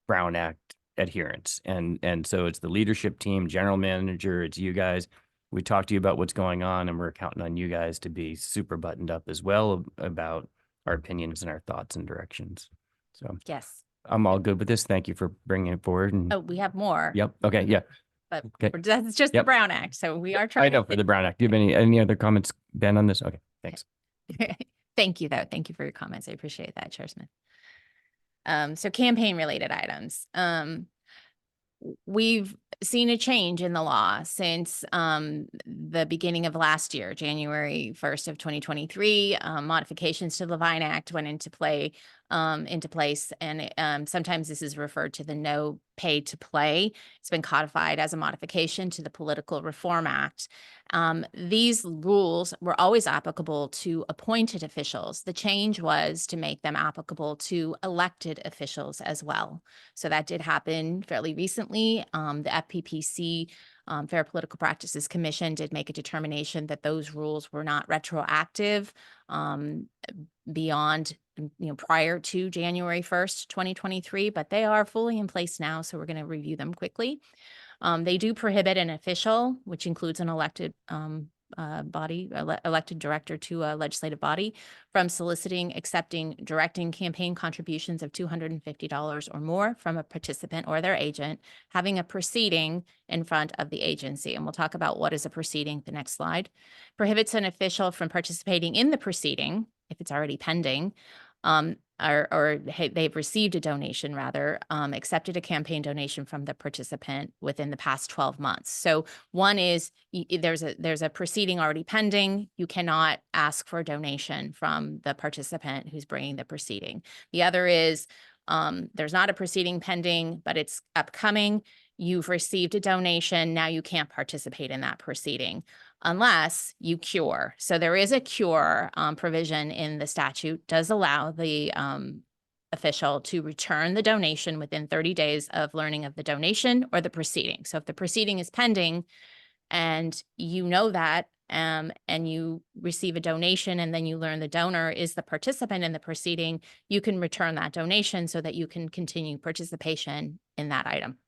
Brown Act adherence. And so it's the leadership team, general manager, it's you guys. We talked to you about what's going on, and we're counting on you guys to be super buttoned up as well about our opinions and our thoughts and directions. So Yes. I'm all good with this. Thank you for bringing it forward. And Oh, we have more. yep. Okay. Yeah. But Okay. that's just the Yep. Brown Act. So we are I trying know for the Brown Act. Do you have any other comments, Ben, on this? Okay. Thanks. Thank you, though. Thank you for your comments. I appreciate that, Chair Smith. So campaign related items. We've seen a change in the law since the beginning of last year, January 1st of 2023. Modifications to the Levine Act went into place, and sometimes this is referred to the No Pay to Play. It's been codified as a modification to the Political Reform Act. These rules were always applicable to appointed officials. The change was to make them applicable to elected officials as well. So that did happen fairly recently. The FPPC, Fair Political Practices Commission, did make a determination that those rules were not retroactive beyond, prior to January 1st, 2023, but they are fully in place now. So we're going to review them quickly. They do prohibit an official, which includes an elected elected director to a legislative body, from soliciting, accepting, directing campaign contributions of $250 or more from a participant or their agent, having a proceeding in front of the agency. And we'll talk about what is a proceeding, the next slide. Prohibits an official from participating in the proceeding if it's already pending, or they've received a donation, rather, accepted a campaign donation from the participant within the past 12 months. So one is there's a proceeding already pending. You cannot ask for a donation from the participant who's bringing the proceeding. The other is there's not a proceeding pending, but it's upcoming. You've received a donation. Now you can't participate in that proceeding unless you cure. So there is a cure provision in the statute, does allow the official to return the donation within 30 days of learning of the donation or the proceeding. So if the proceeding is pending and you know that, and you receive a donation and then you learn the donor is the participant in the proceeding, you can return that donation so that you can continue participation in that item.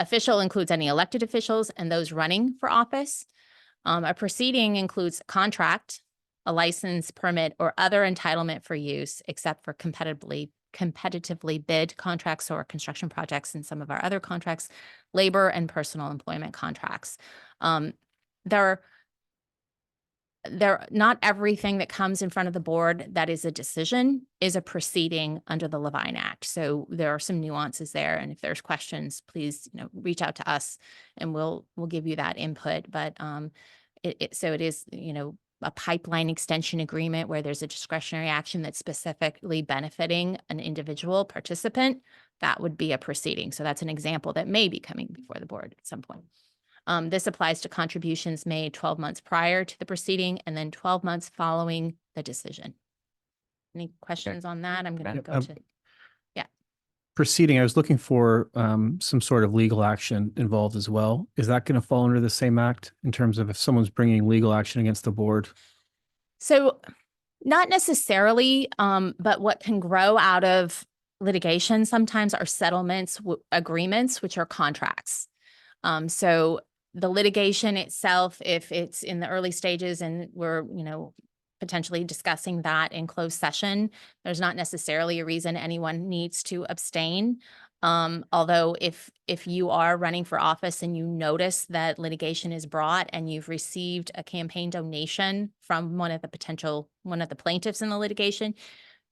Official includes any elected officials and those running for office. A proceeding includes a contract, a license, permit, or other entitlement for use, except for competitively bid contracts or construction projects and some of our other contracts, labor and personal employment contracts. Not everything that comes in front of the board that is a decision is a proceeding under the Levine Act. So there are some nuances there. And if there's questions, please, reach out to us and we'll give you that input. But so it is, a pipeline extension agreement where there's a discretionary action that's specifically benefiting an individual participant. That would be a proceeding. So that's an example that may be coming before the board at some point. This applies to contributions made 12 months prior to the proceeding and then 12 months following the decision. Any questions on that? I'm going to go to, Proceeding, I was looking for some sort of legal action involved as well. Is that going to fall under the same act in terms of if someone's bringing legal action against the board? So not necessarily, but what can grow out of litigation sometimes are settlements, agreements, which are contracts. So the litigation itself, if it's in the early stages and we're, potentially discussing that in closed session, there's not necessarily a reason anyone needs to abstain. Although if you are running for office and you notice that litigation is brought and you've received a campaign donation from one of the plaintiffs in the litigation,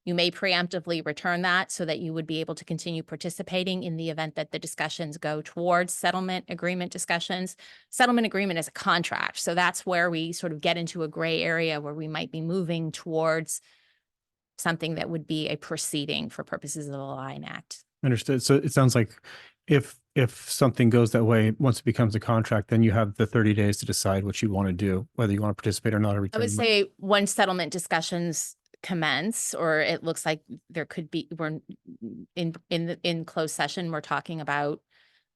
you may preemptively return that so that you would be able to continue participating in the event that the discussions go towards settlement agreement discussions. Settlement agreement is a contract. So that's where we sort of get into a gray area where we might be moving towards something that would be a proceeding for purposes of the Levine Act. Understood. So it sounds like if something goes that way, once it becomes a contract, then you have the 30 days to decide what you want to do, whether you want to participate or not. I would say once settlement discussions commence, or it looks like there could be, we're in closed session, we're talking about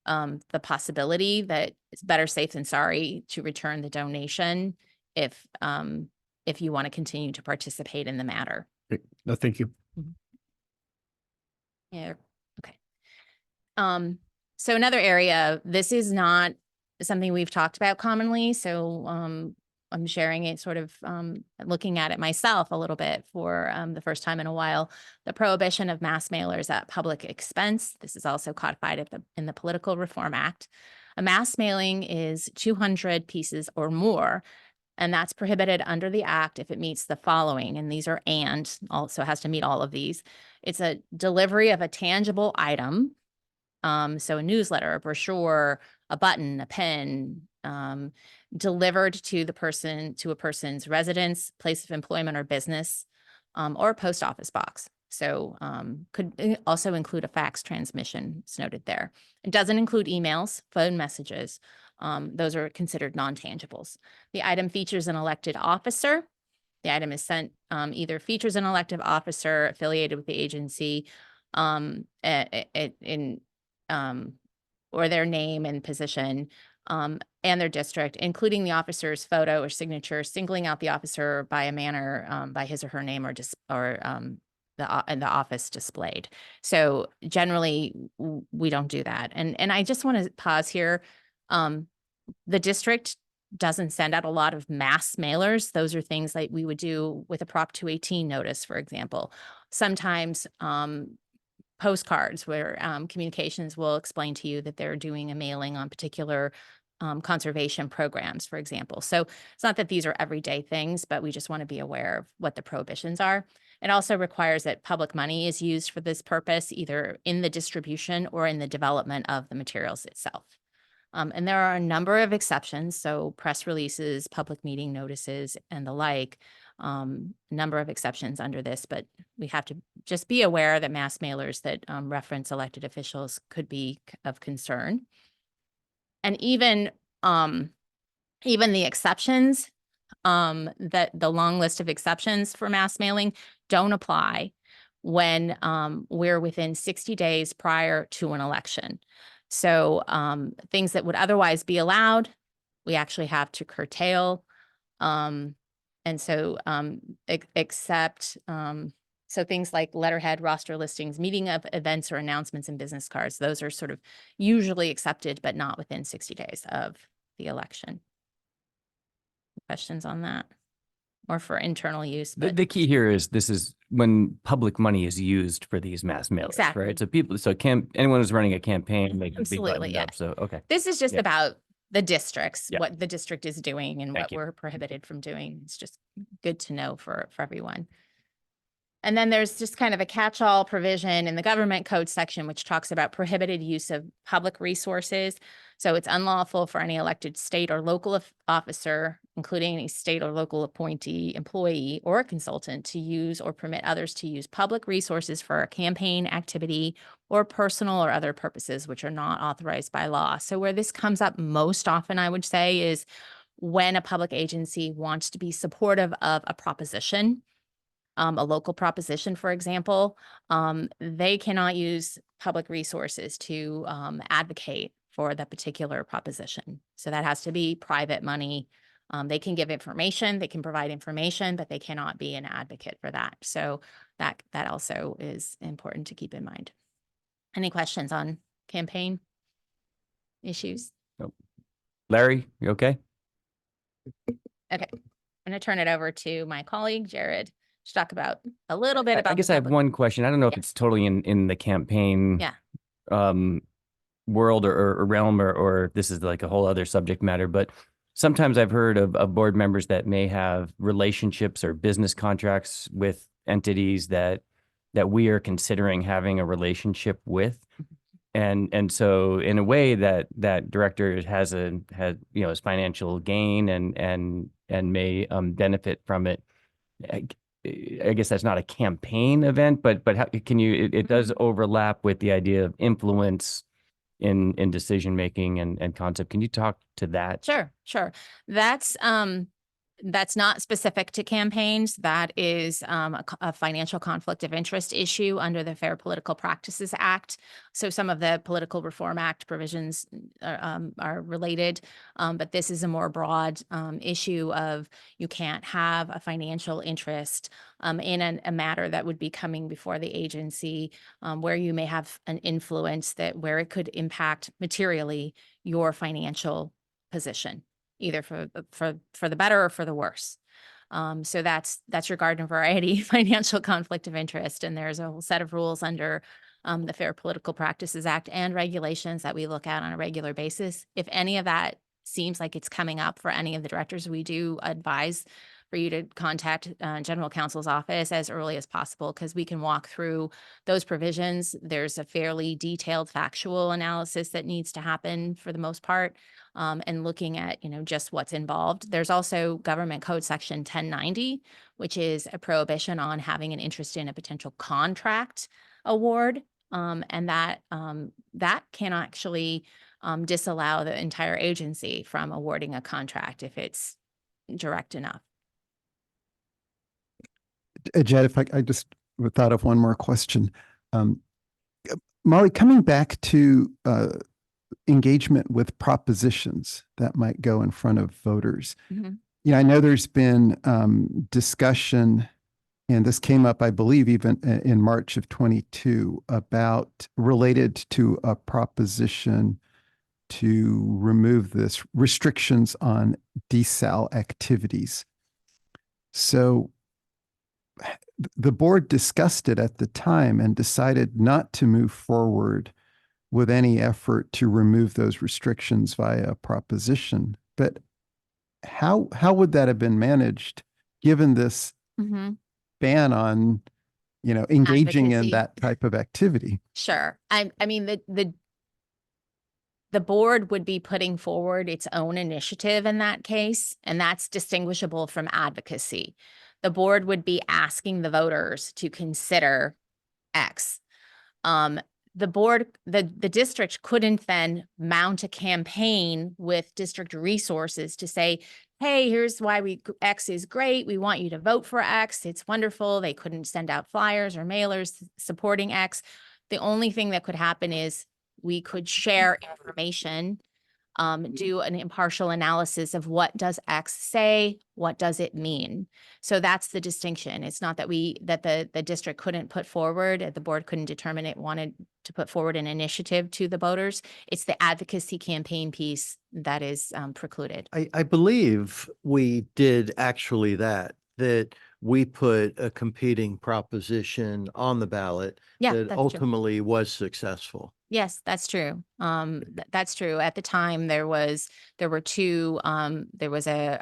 the possibility that it's better safe than sorry to return the donation if you want to continue to participate in the matter. No, thank you. Yeah. Okay. So another area, this is not something we've talked about commonly. So I'm sharing it, sort of looking at it myself a little bit for the first time in a while. The prohibition of mass mailers at public expense. This is also codified in the Political Reform Act. A mass mailing is 200 pieces or more And that's prohibited under the act if it meets the following, and these are and also has to meet all of these. It's a delivery of a tangible item. So a newsletter, a brochure, a button, a pen, delivered to a person's residence, place of employment or business, or a post office box. So could also include a fax transmission, it's noted there. It doesn't include emails, phone messages. Those are considered non-tangibles. The item features an elected officer. The item is sent, either features an elected officer affiliated with the agency or their name and position and their district, including the officer's photo or signature, singling out the officer by a manner by his or her name or the office displayed. So generally, we don't do that. And I just want to pause here. The district doesn't send out a lot of mass mailers. Those are things like we would do with a Prop 218 notice, for example. Sometimes postcards where communications will explain to you that they're doing a mailing on particular conservation programs, for example. So it's not that these are everyday things, but we just want to be aware of what the prohibitions are. It also requires that public money is used for this purpose, either in the distribution or in the development of the materials itself. And there are a number of exceptions, so press releases, public meeting notices, and the like, number of exceptions under this, but we have to just be aware that mass mailers that reference elected officials could be of concern. And even the exceptions, that the long list of exceptions for mass mailing don't apply when we're within 60 days prior to an election. So things that would otherwise be allowed, we actually have to curtail. And so except, so things like letterhead, roster listings, meeting of events or announcements and business cards, those are sort of usually accepted, but not within 60 days of the election. Questions on that? Or for internal use? But The key here is this is when public money is used for these mass mailers, Exactly. right? So anyone who's running a campaign, they can be Absolutely, buttoned yeah. up. So, okay. this is just Yeah. about the districts, Yeah. what the district is doing and Thank what you. we're prohibited from doing. It's just good to know for everyone. And then there's just kind of a catch-all provision in the government code section, which talks about prohibited use of public resources. So it's unlawful for any elected state or local officer, including any state or local appointee, employee, or consultant, to use or permit others to use public resources for a campaign activity or personal or other purposes which are not authorized by law. So where this comes up most often, I would say, is when a public agency wants to be supportive of a proposition, a local proposition, for example, they cannot use public resources to advocate for the particular proposition. So that has to be private money. They can give information, they can provide information, but they cannot be an advocate for that. So that also is important to keep in mind. Any questions on campaign issues? Larry, you okay? Okay, I'm going to turn it over to my colleague, Jared, to talk about a little bit about I the guess I have public- one question. I don't know if Yeah. it's totally in the campaign Yeah. world or realm, or this is like a whole other subject matter, but sometimes I've heard of board members that may have relationships or business contracts with entities that we are considering having a relationship with. And so in a way that director has his financial gain and may benefit from it. I guess that's not a campaign event, but how can you, it does overlap with the idea of influence in decision making and concept. Can you talk to that? Sure. That's not specific to campaigns. That is a financial conflict of interest issue under the Fair Political Practices Act. So some of the Political Reform Act provisions are related, but this is a more broad issue of you can't have a financial interest in a matter that would be coming before the agency where you may have an influence where it could impact materially your financial position, either for the better or for the worse. So that's your garden variety financial conflict of interest. And there's a whole set of rules under the Fair Political Practices Act and regulations that we look at on a regular basis. If any of that seems like it's coming up for any of the directors, we do advise for you to contact General Counsel's office as early as possible, because we can walk through those provisions. There's a fairly detailed factual analysis that needs to happen for the most part, and looking at, just what's involved. There's also Government Code Section 1090, which is a prohibition on having an interest in a potential contract award. And that can actually disallow the entire agency from awarding a contract if it's direct enough. Jed, if I just thought of one more question. Molly, coming back to engagement with propositions that might go in front of voters. Mhm. I know there's been discussion, and this came up, I believe, even in March of 22, about related to a proposition to remove this restrictions on desal activities. So the board discussed it at the time and decided not to move forward with any effort to remove those restrictions via a proposition. But how would that have been managed given this Mhm. ban on, engaging in Advocacy. that type of activity? Sure. I mean, the board would be putting forward its own initiative in that case, and that's distinguishable from advocacy. The board would be asking the voters to consider X. The district couldn't then mount a campaign with district resources to say, hey, here's why X is great. We want you to vote for X. It's wonderful. They couldn't send out flyers or mailers supporting X. The only thing that could happen is we could share information, do an impartial analysis of what does X say, what does it mean. So that's the distinction. It's not that the district couldn't put forward, the board couldn't determine it wanted to put forward an initiative to the voters. It's the advocacy campaign piece that is precluded. I believe we did actually that we put a competing proposition on the ballot Yeah, that that's true. ultimately was successful. Yes, that's true. That's true. At the time, there was a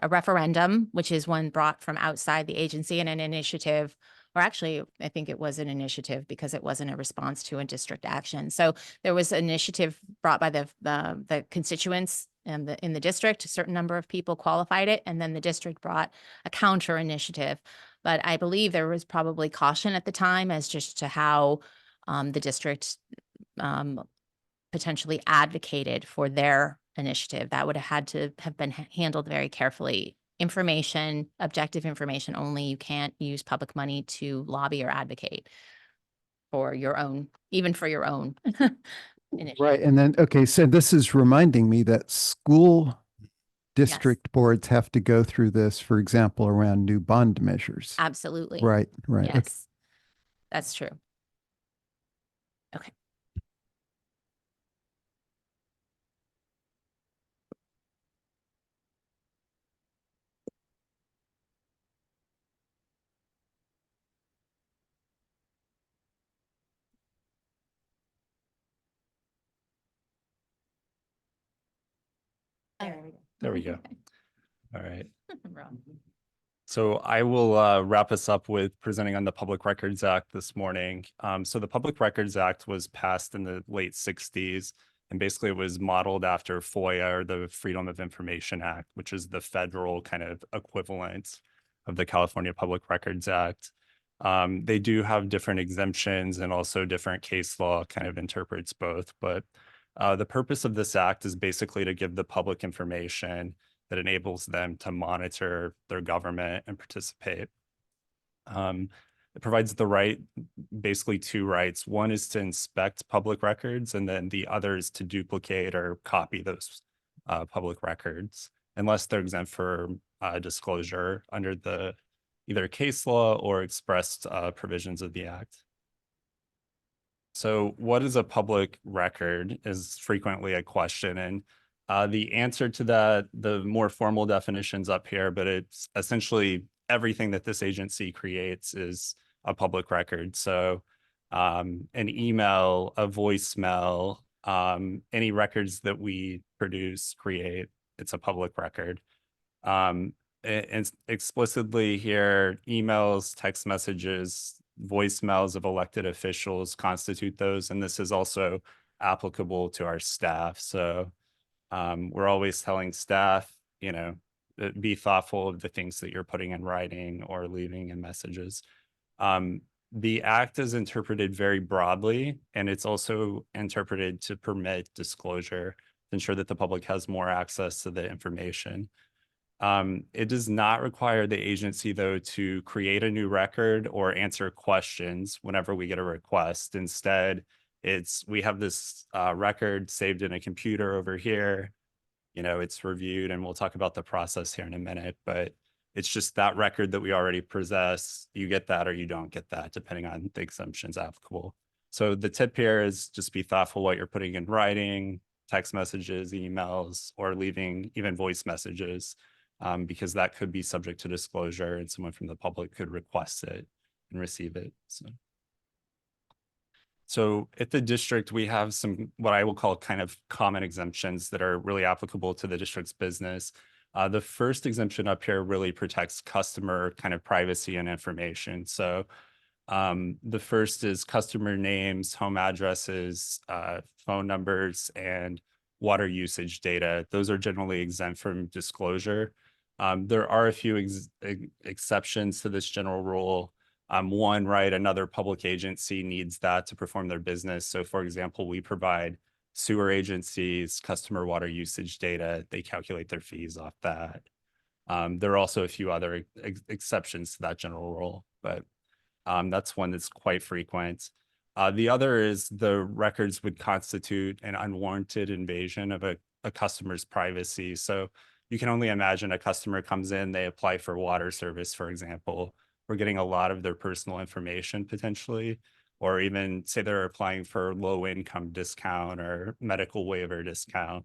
referendum, which is one brought from outside the agency, and an initiative, or actually, I think it was an initiative because it wasn't a response to a district action. So there was an initiative brought by the constituents in the district. A certain number of people qualified it, and then the district brought a counter initiative. But I believe there was probably caution at the time as just to how the district potentially advocated for their initiative. That would have had to have been handled very carefully. Objective information only. You can't use public money to lobby or advocate for your own, even for your own initiative. Right. And then, okay, so this is reminding me that school district boards have to go through this, for example, around new bond measures. Absolutely. Right, right. Okay. Yes, that's true. Okay. There we go. All right. Wrong. So I will wrap us up with presenting on the Public Records Act this morning. So the Public Records Act was passed in the late 60s, and basically it was modeled after FOIA, or the Freedom of Information Act, which is the federal kind of equivalent of the California Public Records Act. They do have different exemptions, and also different case law kind of interprets both. But the purpose of this act is basically to give the public information that enables them to monitor their government and participate. It provides the right, basically two rights. One is to inspect public records, and then the other is to duplicate or copy those public records, unless they're exempt for disclosure under the either case law or expressed provisions of the act. So what is a public record is frequently a question, and the answer to that, the more formal definition's up here, but it's essentially everything that this agency creates is a public record. So an email, a voicemail, any records that we produce, create, it's a public record. And explicitly here, emails, text messages, voicemails of elected officials constitute those, and this is also applicable to our staff. So we're always telling staff, you know, be thoughtful of the things that you're putting in writing or leaving in messages. The act is interpreted very broadly, and it's also interpreted to permit disclosure, to ensure that the public has more access to the information. It does not require the agency, though, to create a new record or answer questions whenever we get a request. Instead, we have this record saved in a computer over here. You know, it's reviewed, and we'll talk about the process here in a minute, but it's just that record that we already possess. You get that or you don't get that, depending on the exemptions applicable. So the tip here is just be thoughtful what you're putting in writing, text messages, emails, or leaving even voice messages, because that could be subject to disclosure and someone from the public could request it and receive it. So at the district, we have some, what I will call kind of common exemptions that are really applicable to the district's business. The first exemption up here really protects customer kind of privacy and information. So the first is customer names, home addresses, phone numbers, and water usage data. Those are generally exempt from disclosure. There are a few exceptions to this general rule. One, right, another public agency needs that to perform their business. So for example, we provide sewer agencies customer water usage data. They calculate their fees off that. There are also a few other exceptions to that general rule, but that's one that's quite frequent. The other is the records would constitute an unwarranted invasion of a customer's privacy. So you can only imagine a customer comes in, they apply for water service, for example. We're getting a lot of their personal information potentially, or even say they're applying for low income discount or medical waiver discount.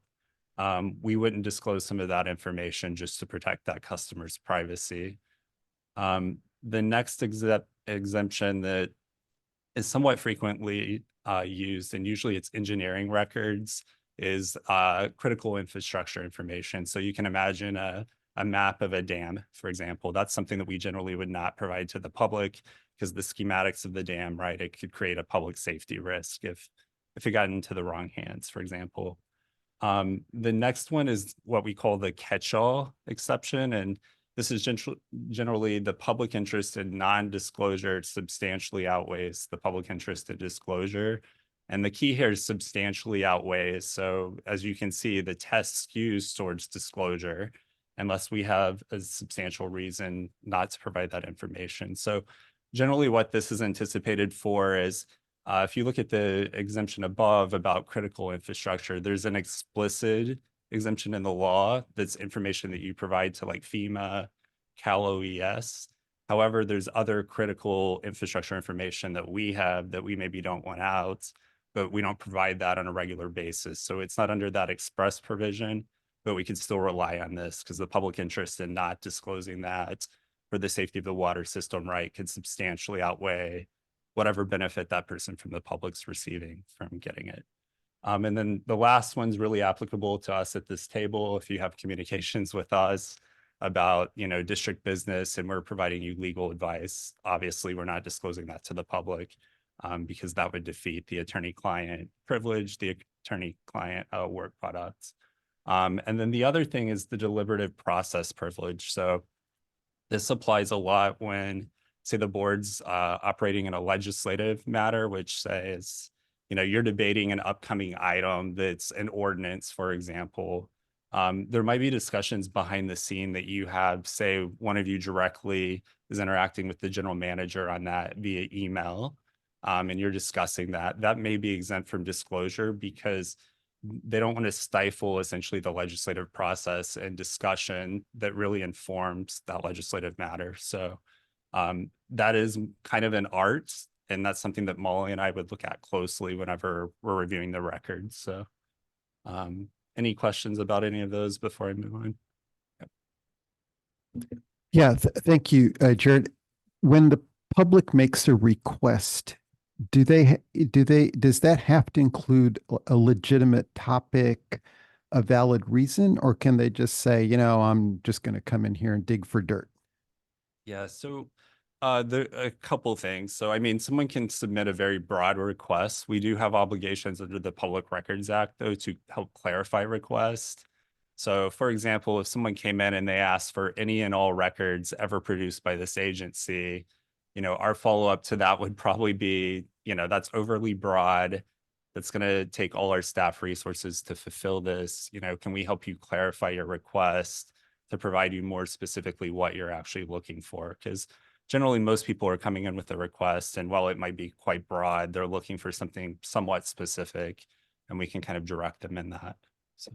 We wouldn't disclose some of that information just to protect that customer's privacy. The next exemption that is somewhat frequently used, and usually it's engineering records, is critical infrastructure information. So you can imagine a map of a dam, for example. That's something that we generally would not provide to the public because the schematics of the dam, right, it could create a public safety risk if it got into the wrong hands, for example. The next one is what we call the catch-all exception, and this is generally the public interest in non-disclosure substantially outweighs the public interest in disclosure. And the key here is substantially outweighs. So as you can see, the test skews towards disclosure unless we have a substantial reason not to provide that information. So generally what this is anticipated for is, if you look at the exemption above about critical infrastructure, there's an explicit exemption in the law that's information that you provide to like FEMA, Cal OES. However, there's other critical infrastructure information that we have that we maybe don't want out, but we don't provide that on a regular basis. So it's not under that express provision, but we can still rely on this because the public interest in not disclosing that for the safety of the water system, right, could substantially outweigh whatever benefit that person from the public's receiving from getting it. And then the last one's really applicable to us at this table. If you have communications with us about, you know, district business and we're providing you legal advice, obviously we're not disclosing that to the public because that would defeat the attorney-client privilege, the attorney-client work products. And then the other thing is the deliberative process privilege. So this applies a lot when, say, the board's operating in a legislative matter, which says, you know, you're debating an upcoming item that's an ordinance, for example. There might be discussions behind the scene that you have, say, one of you directly is interacting with the general manager on that via email, and you're discussing that. That may be exempt from disclosure because they don't want to stifle essentially the legislative process and discussion that really informs that legislative matter. So that is kind of an art, and that's something that Molly and I would look at closely whenever we're reviewing the records. So any questions about any of those before I move on? Yeah, thank you, Jared. When the public makes a request, does that have to include a legitimate topic, a valid reason, or can they just say, you know, I'm just going to come in here and dig for dirt? Yeah, so there a couple things. So I mean, someone can submit a very broad request. We do have obligations under the Public Records Act, though, to help clarify requests. So for example, if someone came in and they asked for any and all records ever produced by this agency, you know, our follow-up to that would probably be, you know, that's overly broad. That's going to take all our staff resources to fulfill this. You know, can we help you clarify your request to provide you more specifically what you're actually looking for? Because generally most people are coming in with a request, and while it might be quite broad, they're looking for something somewhat specific, and we can kind of direct them in that. So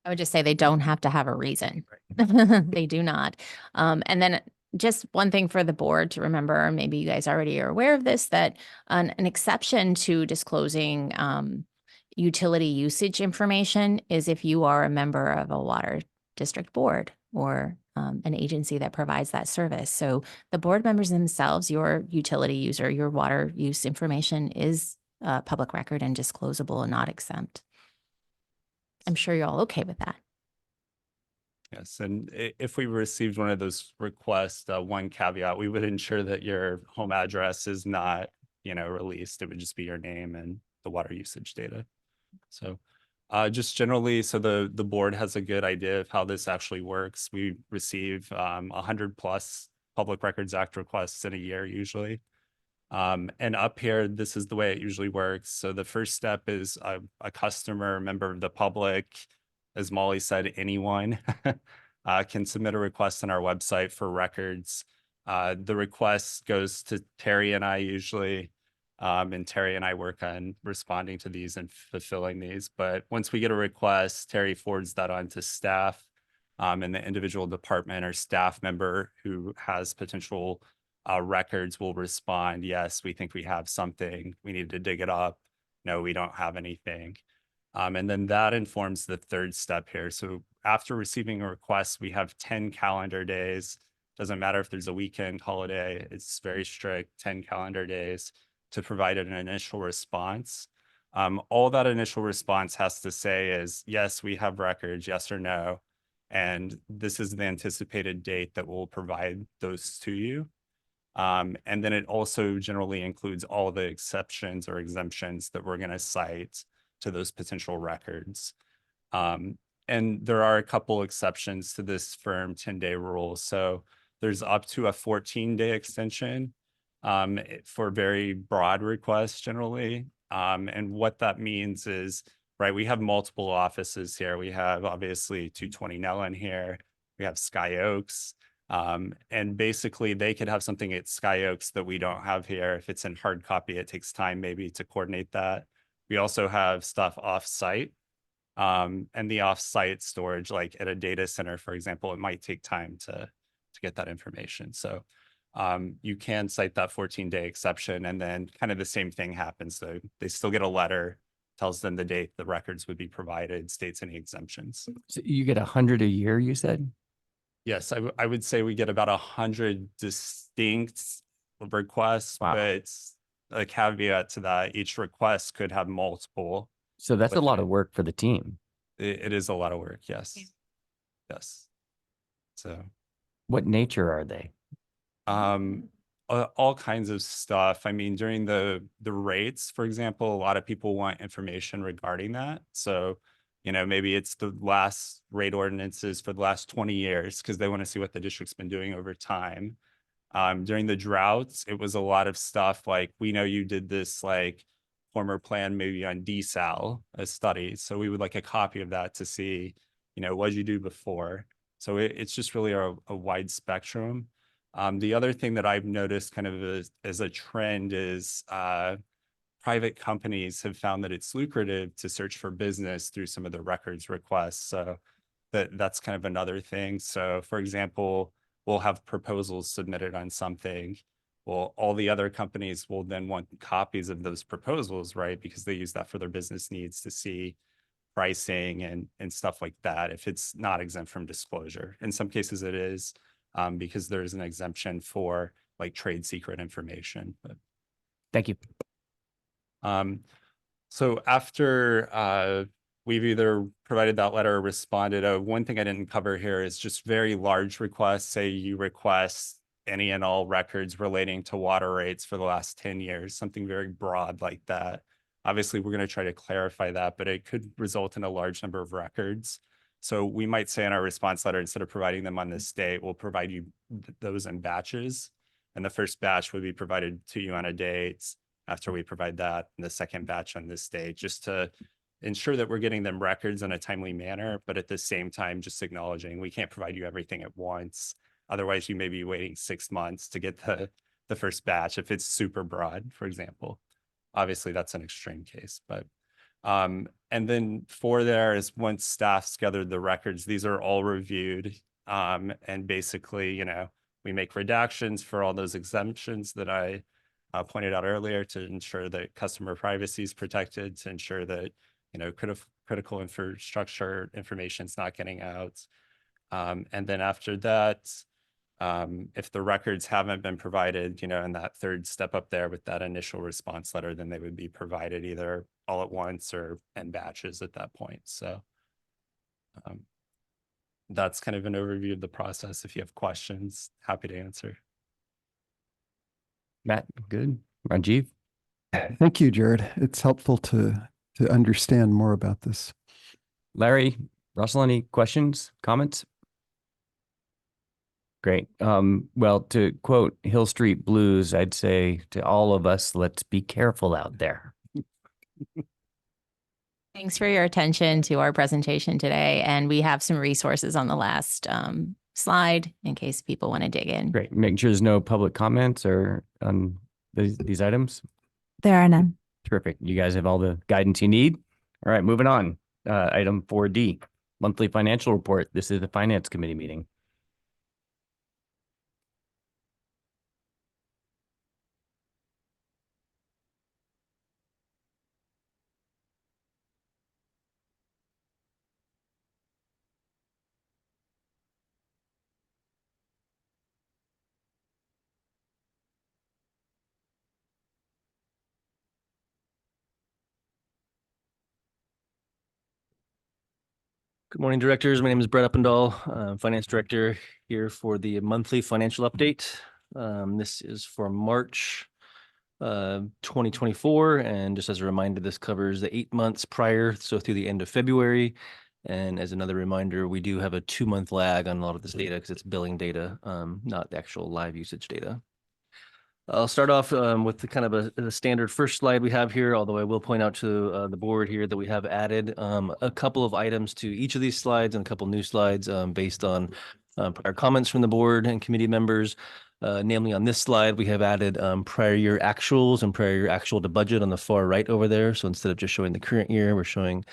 I would just say they don't have to have a reason. They do not. And then just one thing for the board to remember, maybe you guys already are aware of this, that an exception to disclosing utility usage information is if you are a member of a water district board or an agency that provides that service. So the board members themselves, your utility user, your water use information is public record and disclosable and not exempt. I'm sure you're all okay with that. yes, and if we received one of those requests, one caveat, we would ensure that your home address is not, you know, released. It would just be your name and the water usage data. So just generally, so the board has a good idea of how this actually works. We receive 100+ Public Records Act requests in a year usually. And up here, this is the way it usually works. So the first step is a customer, member of the public, as Molly said, anyone can submit a request on our website for records. The request goes to Terry and I usually, and Terry and I work on responding to these and fulfilling these. But once we get a request, Terry forwards that on to staff, and the individual department or staff member who has potential records will respond, yes, we think we have something, we need to dig it up. No, we don't have anything. And then that informs the third step here. So after receiving a request, we have 10 calendar days. Doesn't matter if there's a weekend holiday, it's very strict, 10 calendar days to provide an initial response. All that initial response has to say is, yes, we have records, yes or no. And this is the anticipated date that we'll provide those to you. And then it also generally includes all the exceptions or exemptions that we're going to cite to those potential records. And there are a couple exceptions to this firm 10-day rule. So there's up to a 14-day extension for very broad requests generally. And what that means is, right, we have multiple offices here. We have obviously 220 Nellen here. We have Sky Oaks. And basically they could have something at Sky Oaks that we don't have here. If it's in hard copy, it takes time maybe to coordinate that. We also have stuff off-site, and the off-site storage, like at a data center, for example, it might take time to get that information. So you can cite that 14-day exception, and then kind of the same thing happens. So they still get a letter, tells them the date the records would be provided, states any exemptions. So you get 100 a year, you said? Yes, I would say we get about 100 distinct requests, Wow. but a caveat to that, each request could have multiple. So that's a lot of within. work for the team. It is a lot of work, yes. Yeah. Yes. So What nature are they? all kinds of stuff. I mean, during the rates, for example, a lot of people want information regarding that. So, you know, maybe it's the last rate ordinances for the last 20 years because they want to see what the district's been doing over time. During the droughts, it was a lot of stuff like, we know you did this like former plan maybe on desal, a study. So we would like a copy of that to see, you know, what did you do before? So it's just really a wide spectrum. The other thing that I've noticed kind of as a trend is private companies have found that it's lucrative to search for business through some of the records requests. So that's kind of another thing. So for example, we'll have proposals submitted on something. Well, all the other companies will then want copies of those proposals, right? Because they use that for their business needs to see pricing and stuff like that if it's not exempt from disclosure. In some cases it is, because there's an exemption for like trade secret information. But Thank you. so after we've either provided that letter or responded. One thing I didn't cover here is just very large requests. Say you request any and all records relating to water rates for the last 10 years, something very broad like that. Obviously, we're going to try to clarify that, but it could result in a large number of records. So we might say in our response letter, instead of providing them on this date, we'll provide you those in batches. And the first batch would be provided to you on a date after we provide that, and the second batch on this date, just to ensure that we're getting them records in a timely manner, but at the same time, just acknowledging we can't provide you everything at once. Otherwise, you may be waiting 6 months to get the first batch if it's super broad, for example. Obviously, that's an extreme case, but and then there is once staff's gathered the records, these are all reviewed. And basically, we make redactions for all those exemptions that I pointed out earlier to ensure that customer privacy is protected, to ensure that, critical infrastructure information is not getting out. And then after that, if the records haven't been provided, in that third step up there with that initial response letter, then they would be provided either all at once or in batches at that point. So that's kind of an overview of the process. If you have questions, happy to answer. Matt, good. Rajiv? Thank you, Jared. It's helpful to understand more about this. Larry, Russell, any questions, comments? Great. Well, to quote Hill Street Blues, I'd say to all of us, let's be careful out there. Thanks for your attention to our presentation today. And we have some resources on the last slide in case people want to dig in. Great. Making sure there's no public comments or on these items. There are none. Terrific. You guys have all the guidance you need. All right, moving on. Item 4D, monthly financial report. This is the Finance Committee meeting. Good morning, directors. My name is Brett Uppendahl, Finance Director here for the monthly financial update. This is for March 2024. And just as a reminder, this covers the 8 months prior, so through the end of February. And as another reminder, we do have a 2-month lag on a lot of this data because it's billing data, not the actual live usage data. I'll start off with the kind of a standard first slide we have here, although I will point out to the board here that we have added a couple of items to each of these slides and a couple new slides based on our comments from the board and committee members. Namely, on this slide, we have added prior year actuals and prior year actual to budget on the far right over there. So instead of just showing the current year, we're showing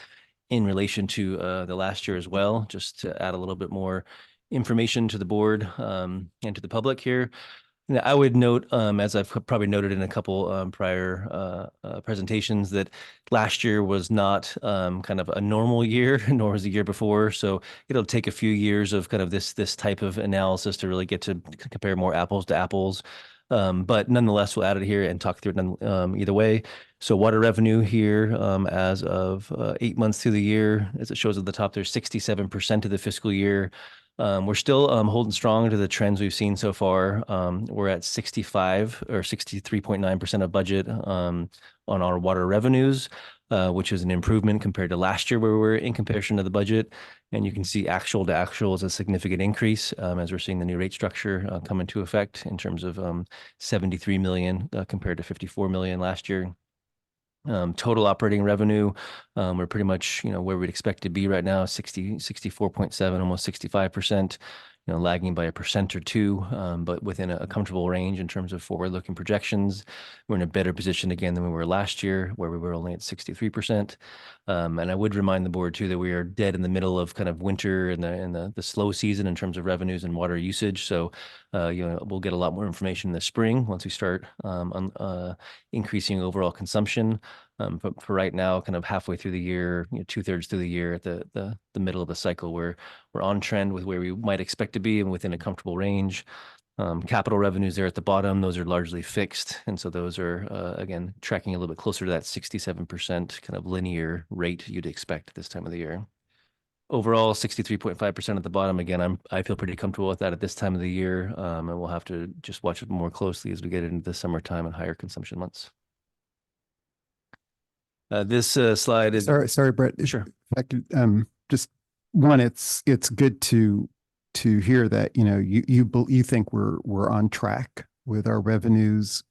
in relation to the last year as well, just to add a little bit more information to the board and to the public here. I would note, as I've probably noted in a couple prior presentations, that last year was not kind of a normal year, nor was the year before. So it'll take a few years of kind of this type of analysis to really get to compare more apples to apples. But nonetheless, we'll add it here and talk through it either way. So water revenue here as of 8 months through the year, as it shows at the top, there's 67% of the fiscal year. We're still holding strong to the trends we've seen so far. We're at 65 or 63.9% of budget on our water revenues, which is an improvement compared to last year where we were in comparison to the budget. And you can see actual to actual is a significant increase as we're seeing the new rate structure come into effect in terms of 73 million compared to 54 million last year. Total operating revenue, we're pretty much, where we'd expect to be right now, 64.7, almost 65%, lagging by 1% or 2%, but within a comfortable range in terms of forward-looking projections. We're in a better position again than we were last year, where we were only at 63%. And I would remind the board too that we are dead in the middle of kind of winter and the slow season in terms of revenues and water usage. So we'll get a lot more information in the spring once we start increasing overall consumption. But for right now, kind of halfway through the year, 2/3 through the year, at the middle of the cycle, we're on trend with where we might expect to be and within a comfortable range. Capital revenues there at the bottom, those are largely fixed. And so those are, again, tracking a little bit closer to that 67% kind of linear rate you'd expect at this time of the year. Overall, 63.5% at the bottom. Again, I feel pretty comfortable with that at this time of the year. And we'll have to just watch it more closely as we get into the summertime and higher consumption months. This slide is Sorry, Brett. Sure. If I could, just one, it's good to hear that, you know, you think we're on track with our revenues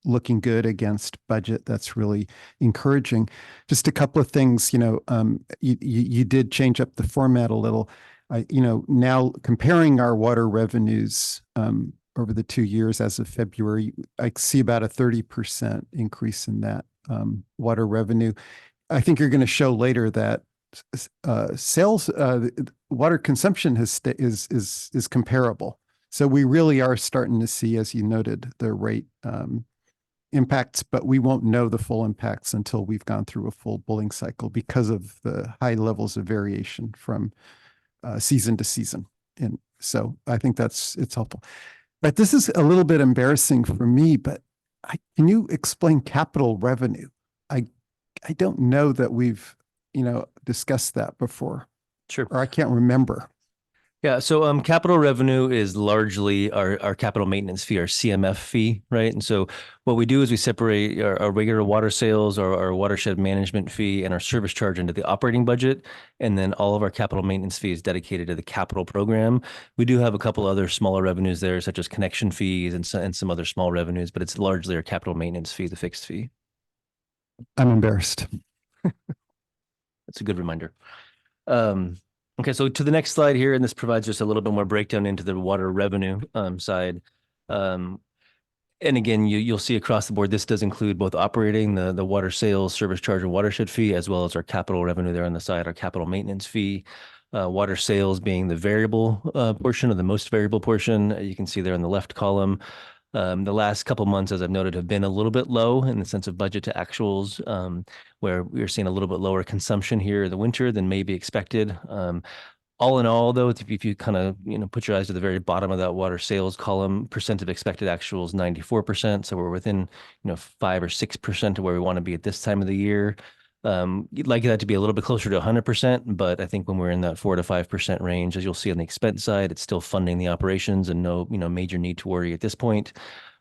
looking good against budget. That's really encouraging. Just a couple of things, you know, you did change up the format a little. Now comparing our water revenues over the 2 years as of February, I see about a 30% increase in that water revenue. I think you're going to show later that sales, water consumption is comparable. So we really are starting to see, as you noted, the rate impacts, but we won't know the full impacts until we've gone through a full billing cycle because of the high levels of variation from season to season. And so I think it's helpful. But this is a little bit embarrassing for me, but can you explain capital revenue? I don't know that we've, discussed that before. Sure. Or I can't remember. Yeah, so capital revenue is largely our capital maintenance fee, our CMF fee, right? And so what we do is we separate our regular water sales, our watershed management fee, and our service charge into the operating budget, and then all of our capital maintenance fee is dedicated to the capital program. We do have a couple other smaller revenues there, such as connection fees and some other small revenues, but it's largely our capital maintenance fee, the fixed fee. I'm embarrassed. That's a good reminder. Okay, so to the next slide here, and this provides just a little bit more breakdown into the water revenue side. And again, you'll see across the board, this does include both operating, the water sales, service charge, and watershed fee, as well as our capital revenue there on the side, our capital maintenance fee. Water sales being the variable portion, or the most variable portion. You can see there in the left column. The last couple months, as I've noted, have been a little bit low in the sense of budget to actuals, where we are seeing a little bit lower consumption here in the winter than maybe expected. All in all, though, if you kind of put your eyes to the very bottom of that water sales column, percent of expected actuals 94%. So we're within 5 or 6% of where we want to be at this time of the year. You'd like that to be a little bit closer to 100%, but I think when we're in that 4 to 5% range, as you'll see on the expense side, it's still funding the operations and no major need to worry at this point.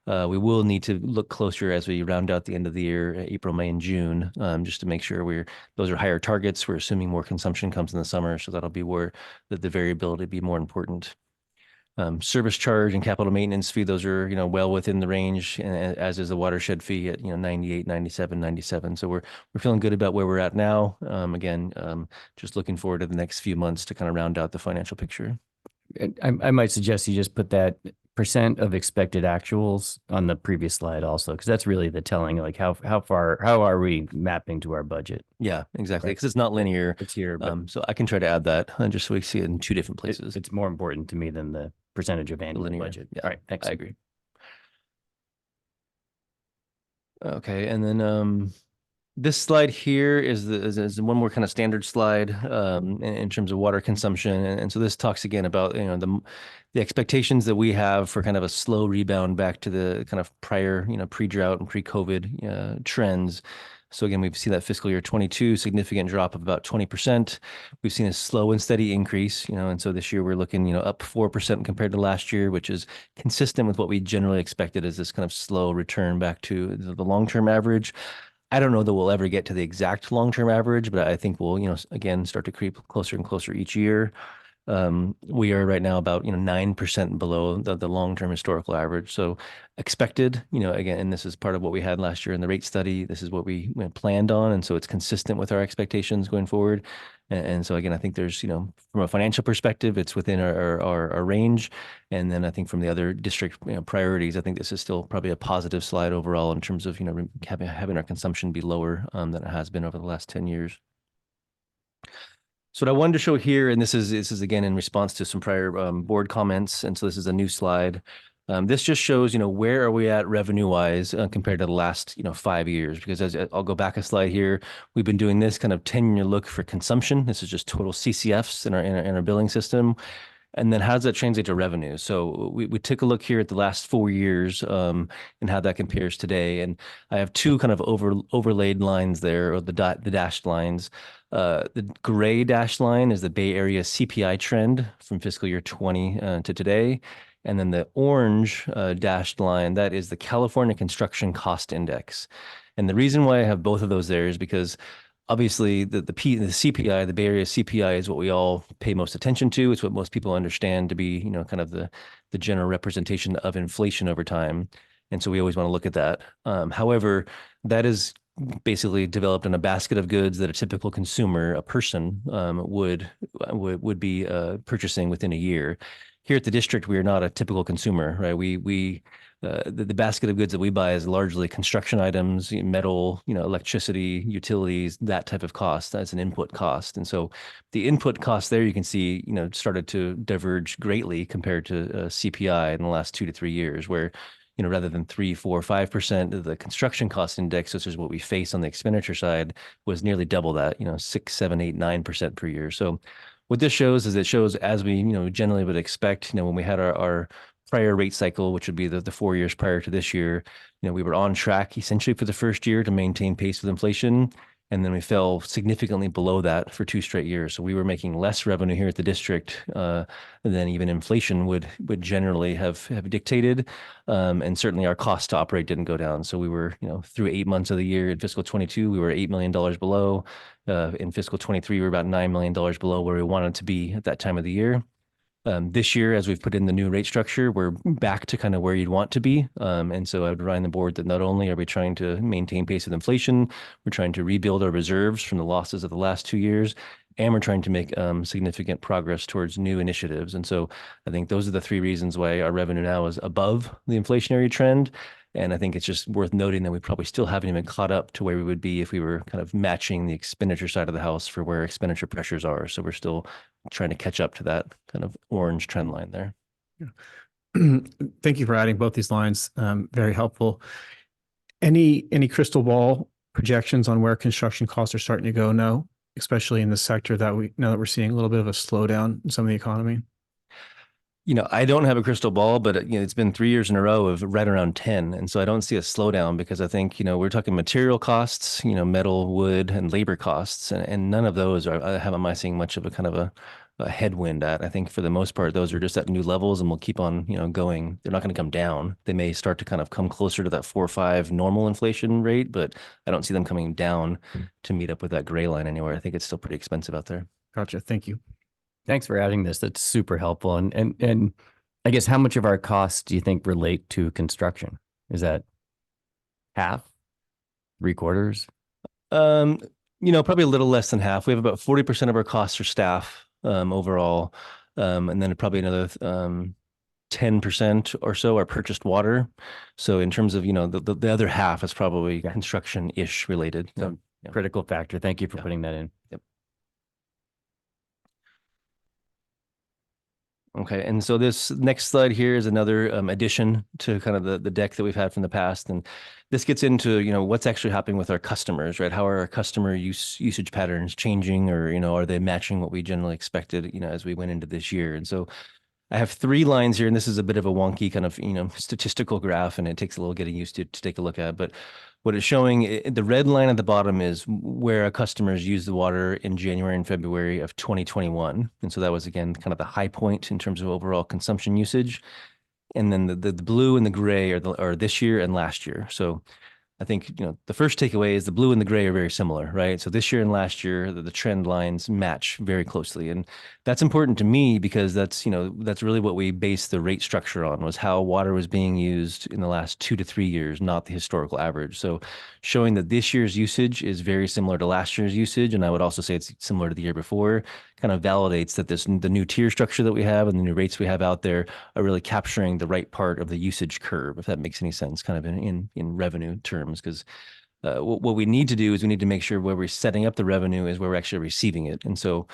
We will need to look closer as we round out the end of the year, April, May, and June, just to make sure those are higher targets. We're assuming more consumption comes in the summer, so that'll be where the variability be more important. Service charge and capital maintenance fee, those are, well within the range, as is the watershed fee at, 98, 97, 97. So we're feeling good about where we're at now. Again, just looking forward to the next few months to kind of round out the financial picture. I might suggest you just put that percent of expected actuals on the previous slide also, because that's really the telling, like how are we mapping to our budget? Yeah, exactly. Right. Because it's not linear. It's here, but So I can try to add that just so we see it in two different places. it's more important to me than the percentage of annual Linear, budget. yeah. All right, thanks. I agree. Okay, and then this slide here is one more kind of standard slide in terms of water consumption, and so this talks again about the expectations that we have for kind of a slow rebound back to the kind of prior pre-drought and pre-COVID trends. So again, we've seen that fiscal year 22 significant drop of about 20%. We've seen a slow and steady increase, and so this year we're looking, up 4% compared to last year, which is consistent with what we generally expected as this kind of slow return back to the long-term average. I don't know that we'll ever get to the exact long-term average, but I think we'll, again, start to creep closer and closer each year. We are right now about 9% below the long-term historical average. So expected, again, and this is part of what we had last year in the rate study. This is what we planned on, and so it's consistent with our expectations going forward. And so again, I think there's from a financial perspective, it's within our range. And then I think from the other district priorities, I think this is still probably a positive slide overall in terms of having our consumption be lower than it has been over the last 10 years. So what I wanted to show here, and this is again in response to some prior board comments, and so this is a new slide. This just shows, where are we at revenue-wise compared to the last, 5 years? Because as I'll go back a slide here, we've been doing this kind of 10-year look for consumption. This is just total CCFs in our billing system. And then how does that translate to revenue? So we took a look here at the last 4 years and how that compares today. And I have two kind of overlaid lines there, or the dashed lines. The gray dashed line is the Bay Area CPI trend from fiscal year 20 to today. And then the orange dashed line, that is the California Construction Cost Index. And the reason why I have both of those there is because obviously the CPI, the Bay Area CPI, is what we all pay most attention to. It's what most people understand to be, kind of the general representation of inflation over time. And so we always want to look at that. However, that is basically developed in a basket of goods that a typical consumer, a person, would be purchasing within a year. Here at the district, we are not a typical consumer, right? The basket of goods that we buy is largely construction items, metal, electricity, utilities, that type of cost. That's an input cost. And so the input cost there, you can see, started to diverge greatly compared to CPI in the last 2 to 3 years, where, rather than 3, 4, 5% of the construction cost index, which is what we face on the expenditure side, was nearly double that, 6, 7, 8, 9% per year. So what this shows is it shows, as we, generally would expect, when we had our prior rate cycle, which would be the 4 years prior to this year, we were on track essentially for the first year to maintain pace with inflation. And then we fell significantly below that for 2 straight years. So we were making less revenue here at the district than even inflation would generally have dictated. And certainly our cost to operate didn't go down. So we were, through 8 months of the year in fiscal 22, we were $8 million below. In fiscal 23, we were about $9 million below where we wanted to be at that time of the year. This year, as we've put in the new rate structure, we're back to kind of where you'd want to be. And so I would remind the board that not only are we trying to maintain pace with inflation, we're trying to rebuild our reserves from the losses of the last 2 years, and we're trying to make significant progress towards new initiatives. And so I think those are the 3 reasons why our revenue now is above the inflationary trend. And I think it's just worth noting that we probably still haven't even caught up to where we would be if we were kind of matching the expenditure side of the house for where expenditure pressures are. So we're still trying to catch up to that kind of orange trend line there. Yeah. Thank you for adding both these lines. Very helpful. Any crystal ball projections on where construction costs are starting to go now, especially in the sector now that we're seeing a little bit of a slowdown in some of the economy? I don't have a crystal ball, but it's been 3 years in a row of right around 10. And so I don't see a slowdown because I think, we're talking material costs, metal, wood, and labor costs. And none of those am I seeing much of a kind of a headwind at. I think for the most part, those are just at new levels and will keep on, going. They're not going to come down. They may start to kind of come closer to that 4 or 5 normal inflation rate, but I don't see them coming down to meet up with that gray line anywhere. I think it's still pretty expensive out there. Gotcha. Thank you. Thanks for adding this. That's super helpful. And I guess how much of our costs do you think relate to construction? Is that half, 3/4? Probably a little less than half. We have about 40% of our costs are staff overall. And then probably another 10% or so are purchased water. So in terms of, the other half is probably construction-ish related. So, yeah. Critical factor. Thank you for Yeah. putting that in. Yep. Okay, and so this next slide here is another addition to kind of the deck that we've had from the past, and this gets into what's actually happening with our customers, right? How are our customer usage patterns changing, or are they matching what we generally expected, as we went into this year? And so I have 3 lines here, and this is a bit of a wonky kind of statistical graph, and it takes a little getting used to take a look at, but what it's showing, the red line at the bottom is where our customers use the water in January and February of 2021. And so that was, again, kind of the high point in terms of overall consumption usage. And then the blue and the gray are this year and last year. So I think, the first takeaway is the blue and the gray are very similar, right? So this year and last year, the trend lines match very closely. And that's important to me because that's really what we base the rate structure on, was how water was being used in the last 2 to 3 years, not the historical average. So showing that this year's usage is very similar to last year's usage, and I would also say it's similar to the year before, kind of validates that the new tier structure that we have and the new rates we have out there are really capturing the right part of the usage curve, if that makes any sense, kind of in revenue terms. Because what we need to do is we need to make sure where we're setting up the revenue is where we're actually receiving it. And so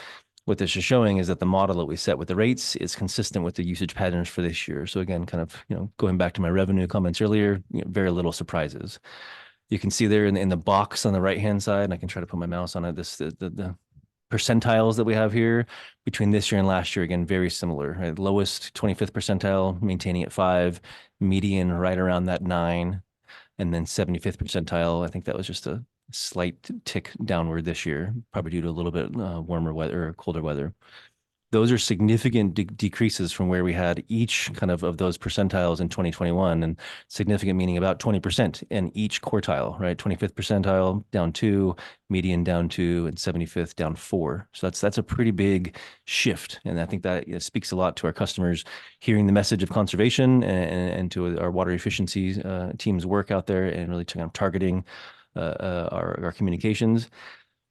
what this is showing is that the model that we set with the rates is consistent with the usage patterns for this year. So again, kind of, going back to my revenue comments earlier, very little surprises. You can see there in the box on the right-hand side, and I can try to put my mouse on it, the percentiles that we have here between this year and last year, again, very similar, right? Lowest 25th percentile, maintaining at 5, median right around that 9, and then 75th percentile. I think that was just a slight tick downward this year, probably due to a little bit warmer weather or colder weather. Those are significant decreases from where we had each kind of those percentiles in 2021, and significant meaning about 20% in each quartile, right? 25th percentile down 2, median down 2, and 75th down 4. So that's a pretty big shift. And I think that speaks a lot to our customers hearing the message of conservation and to our water efficiency team's work out there and really kind of targeting our communications.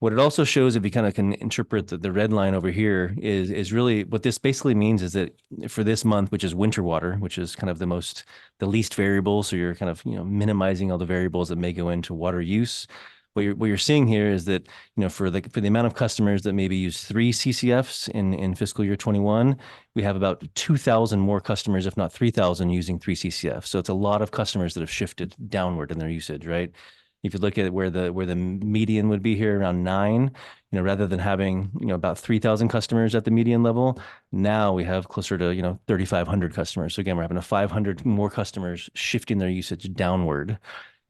What it also shows, if you kind of can interpret the red line over here, is really what this basically means is that for this month, which is winter water, which is kind of the least variable, so you're kind of minimizing all the variables that may go into water use. What you're seeing here is that for the amount of customers that maybe use 3 CCFs in fiscal year 21, we have about 2,000 more customers, if not 3,000, using 3 CCFs. So it's a lot of customers that have shifted downward in their usage, right? If you look at where the median would be here around 9, rather than having about 3,000 customers at the median level, now we have closer to 3,500 customers. So again, we're having 500 more customers shifting their usage downward.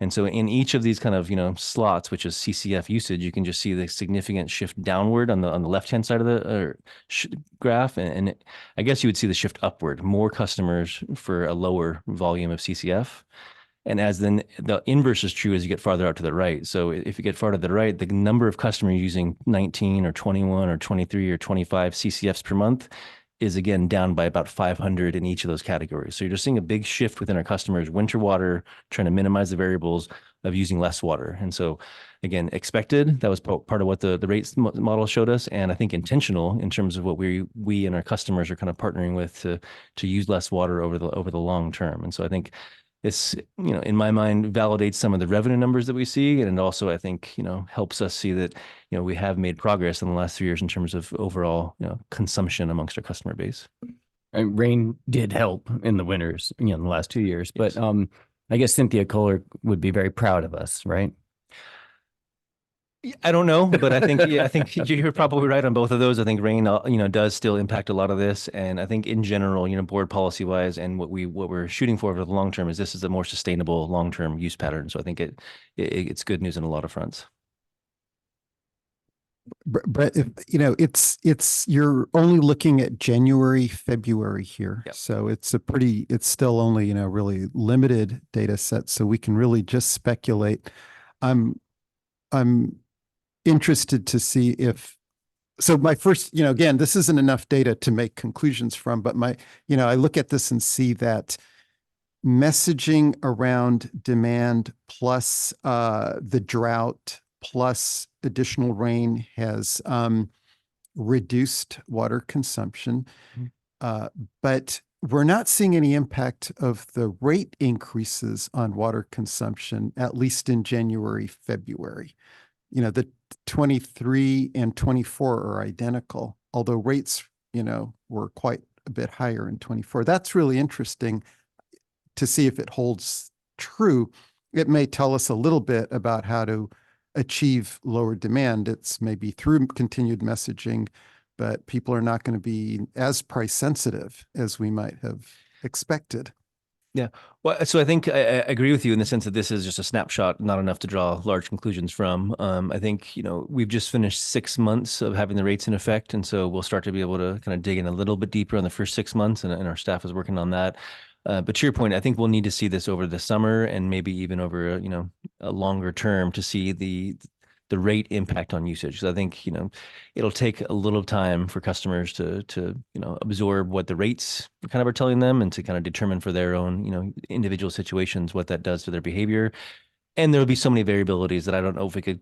And so in each of these kind of slots, which is CCF usage, you can just see the significant shift downward on the left-hand side of the graph, and I guess you would see the shift upward, more customers for a lower volume of CCF. And as then the inverse is true as you get farther out to the right. So if you get farther to the right, the number of customers using 19 or 21 or 23 or 25 CCFs per month is again down by about 500 in each of those categories. So you're just seeing a big shift within our customers, winter water, trying to minimize the variables of using less water. And so again, expected, that was part of what the rates model showed us. And I think intentional in terms of what we and our customers are kind of partnering with to use less water over the long term. And so I think it's, in my mind, validates some of the revenue numbers that we see. And it also, I think, helps us see that, we have made progress in the last 3 years in terms of overall, consumption amongst our customer base. And rain did help in the winters, in the last 2 years. Yes. But I guess Cynthia Kohler would be very proud of us, right? I don't know, but I think you're probably right on both of those. I think rain, does still impact a lot of this, and I think in general, board policy wise, and what we're shooting for the long term is this is a more sustainable long term use pattern. So I think it's good news on a lot of fronts. Brett, it's you're only looking at January, February here. Yep. So it's still only, really limited data set. So we can really just speculate. I'm interested to see so my first, again, this isn't enough data to make conclusions from, but I look at this and see that messaging around demand plus the drought plus additional rain has reduced water consumption. But we're not seeing any impact of the rate increases on water consumption, at least in January, February. The 23 and 24 are identical, although rates, were quite a bit higher in 24. That's really interesting to see if it holds true. It may tell us a little bit about how to achieve lower demand. It's maybe through continued messaging, but people are not going to be as price sensitive as we might have expected. Yeah. Well, so I think I agree with you in the sense that this is just a snapshot, not enough to draw large conclusions from. I think, we've just finished 6 months of having the rates in effect. And so we'll start to be able to kind of dig in a little bit deeper on the first 6 months, and our staff is working on that. But to your point, I think we'll need to see this over the summer and maybe even over, a longer term to see the rate impact on usage. So I think, it'll take a little time for customers to absorb what the rates kind of are telling them and to kind of determine for their own, individual situations, what that does to their behavior. And there'll be so many variabilities that I don't know if we could,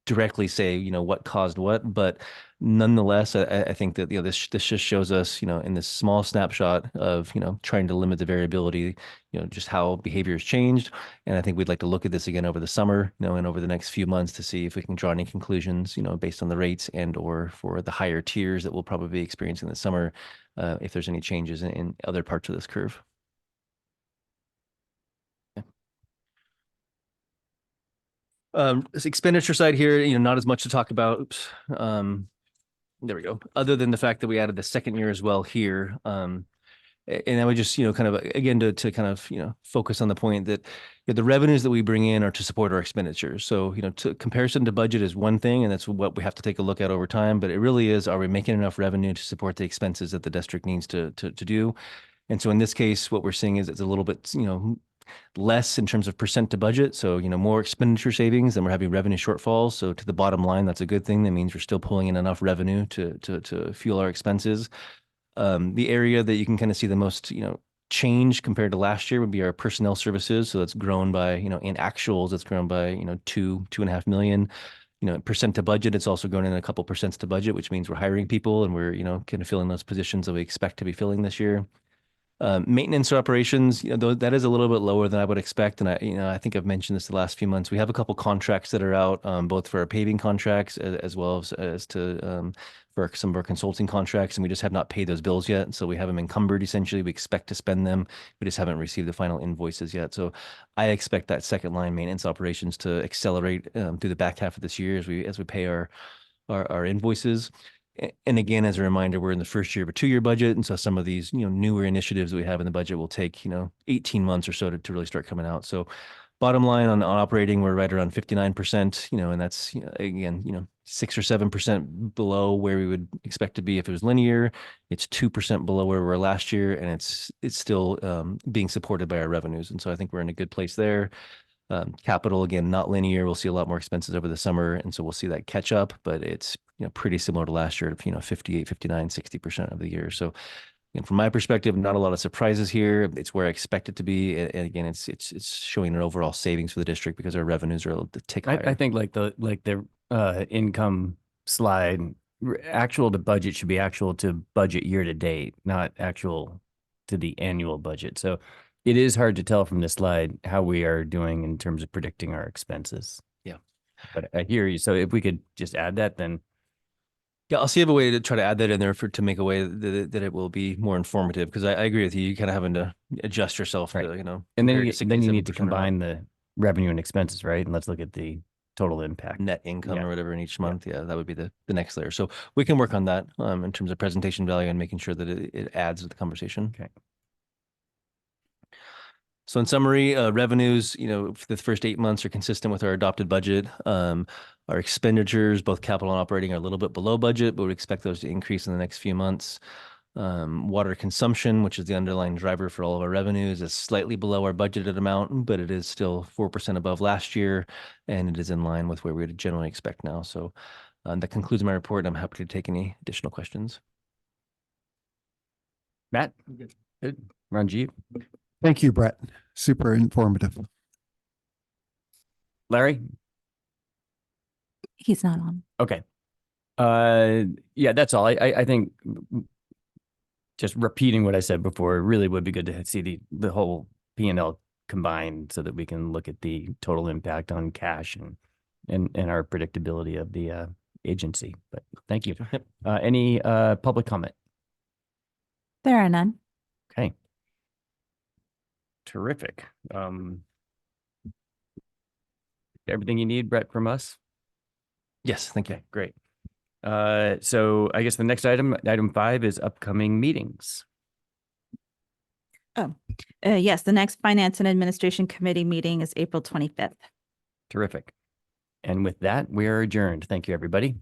directly say, what caused what, but nonetheless, I think that, this just shows us, in this small snapshot of, trying to limit the variability, just how behavior has changed. And I think we'd like to look at this again over the summer, and over the next few months to see if we can draw any conclusions, based on the rates and or for the higher tiers that we'll probably be experiencing this summer, if there's any changes in other parts of this curve. This expenditure side here, not as much to talk about. Oops. There we go. Other than the fact that we added the second year as well here. And I would just, kind of, again, to kind of, focus on the point that the revenues that we bring in are to support our expenditures. So, to comparison to budget is one thing, and that's what we have to take a look at over time. But it really is, are we making enough revenue to support the expenses that the district needs to do? And so in this case, what we're seeing is it's a little bit, less in terms of percent to budget. So, more expenditure savings than we're having revenue shortfalls. So to the bottom line, that's a good thing. That means we're still pulling in enough revenue to fuel our expenses. The area that you can kind of see the most, change compared to last year would be our personnel services. So that's grown by, in actuals, it's grown by, 2.5 million. Percent to budget, it's also grown in a couple percents to budget, which means we're hiring people and we're, kind of filling those positions that we expect to be filling this year. Maintenance or operations, though that is a little bit lower than I would expect. And I think I've mentioned this the last few months. We have a couple contracts that are out, both for our paving contracts as well as to for some of our consulting contracts, and we just have not paid those bills yet. So we have them encumbered. Essentially, we expect to spend them. We just haven't received the final invoices yet. So I expect that second line maintenance operations to accelerate through the back half of this year as we pay our invoices. And again, as a reminder, we're in the first year of a 2-year budget. And so some of these, newer initiatives that we have in the budget will take, 18 months or so to really start coming out. So bottom line on operating, we're right around 59%, and that's, again, 6 or 7% below where we would expect to be if it was linear. It's 2% below where we were last year, and it's still being supported by our revenues. And so I think we're in a good place there. Capital, again, not linear. We'll see a lot more expenses over the summer. And so we'll see that catch up, but it's, pretty similar to last year, 58, 59, 60% of the year. So from my perspective, not a lot of surprises here. It's where I expect it to be. And again, it's showing an overall savings for the district because our revenues are a little tick higher. I think like the income slide, actual to budget should be actual to budget year to date, not actual to the annual budget. So it is hard to tell from this slide how we are doing in terms of predicting our expenses. Yeah. But I hear you. So if we could just add that, then. Yeah, I'll see if a way to try to add that in there to make a way that it will be more informative, because I agree with you. You kind of having to adjust yourself Right. to, And then compare to you need to 67% combine the revenue and expenses, right? And let's look at the total impact. net income Yeah. or whatever in each month. Yeah, that would be the next layer. So we can work on that in terms of presentation value and making sure that it adds to the conversation. Okay. So in summary, revenues, for the first 8 months are consistent with our adopted budget. Our expenditures, both capital and operating, are a little bit below budget, but we expect those to increase in the next few months. Water consumption, which is the underlying driver for all of our revenues, is slightly below our budgeted amount, but it is still 4% above last year, and it is in line with where we would generally expect now. So that concludes my report. I'm happy to take any additional questions. Matt? Good. Ranjit? Thank you, Brett. Super informative. Larry? He's not on. Okay. Yeah, that's all. I think just repeating what I said before, it really would be good to see the whole P&L combined so that we can look at the total impact on cash and our predictability of the agency. But thank you. Yep. Any public comment? There are none. Okay. Terrific. Everything you need, Brett, from us? Yes, thank you. Okay, great. So I guess the next item 5 is upcoming meetings. Yes, the next Finance and Administration Committee meeting is April 25th. Terrific. And with that, we are adjourned. Thank you, everybody.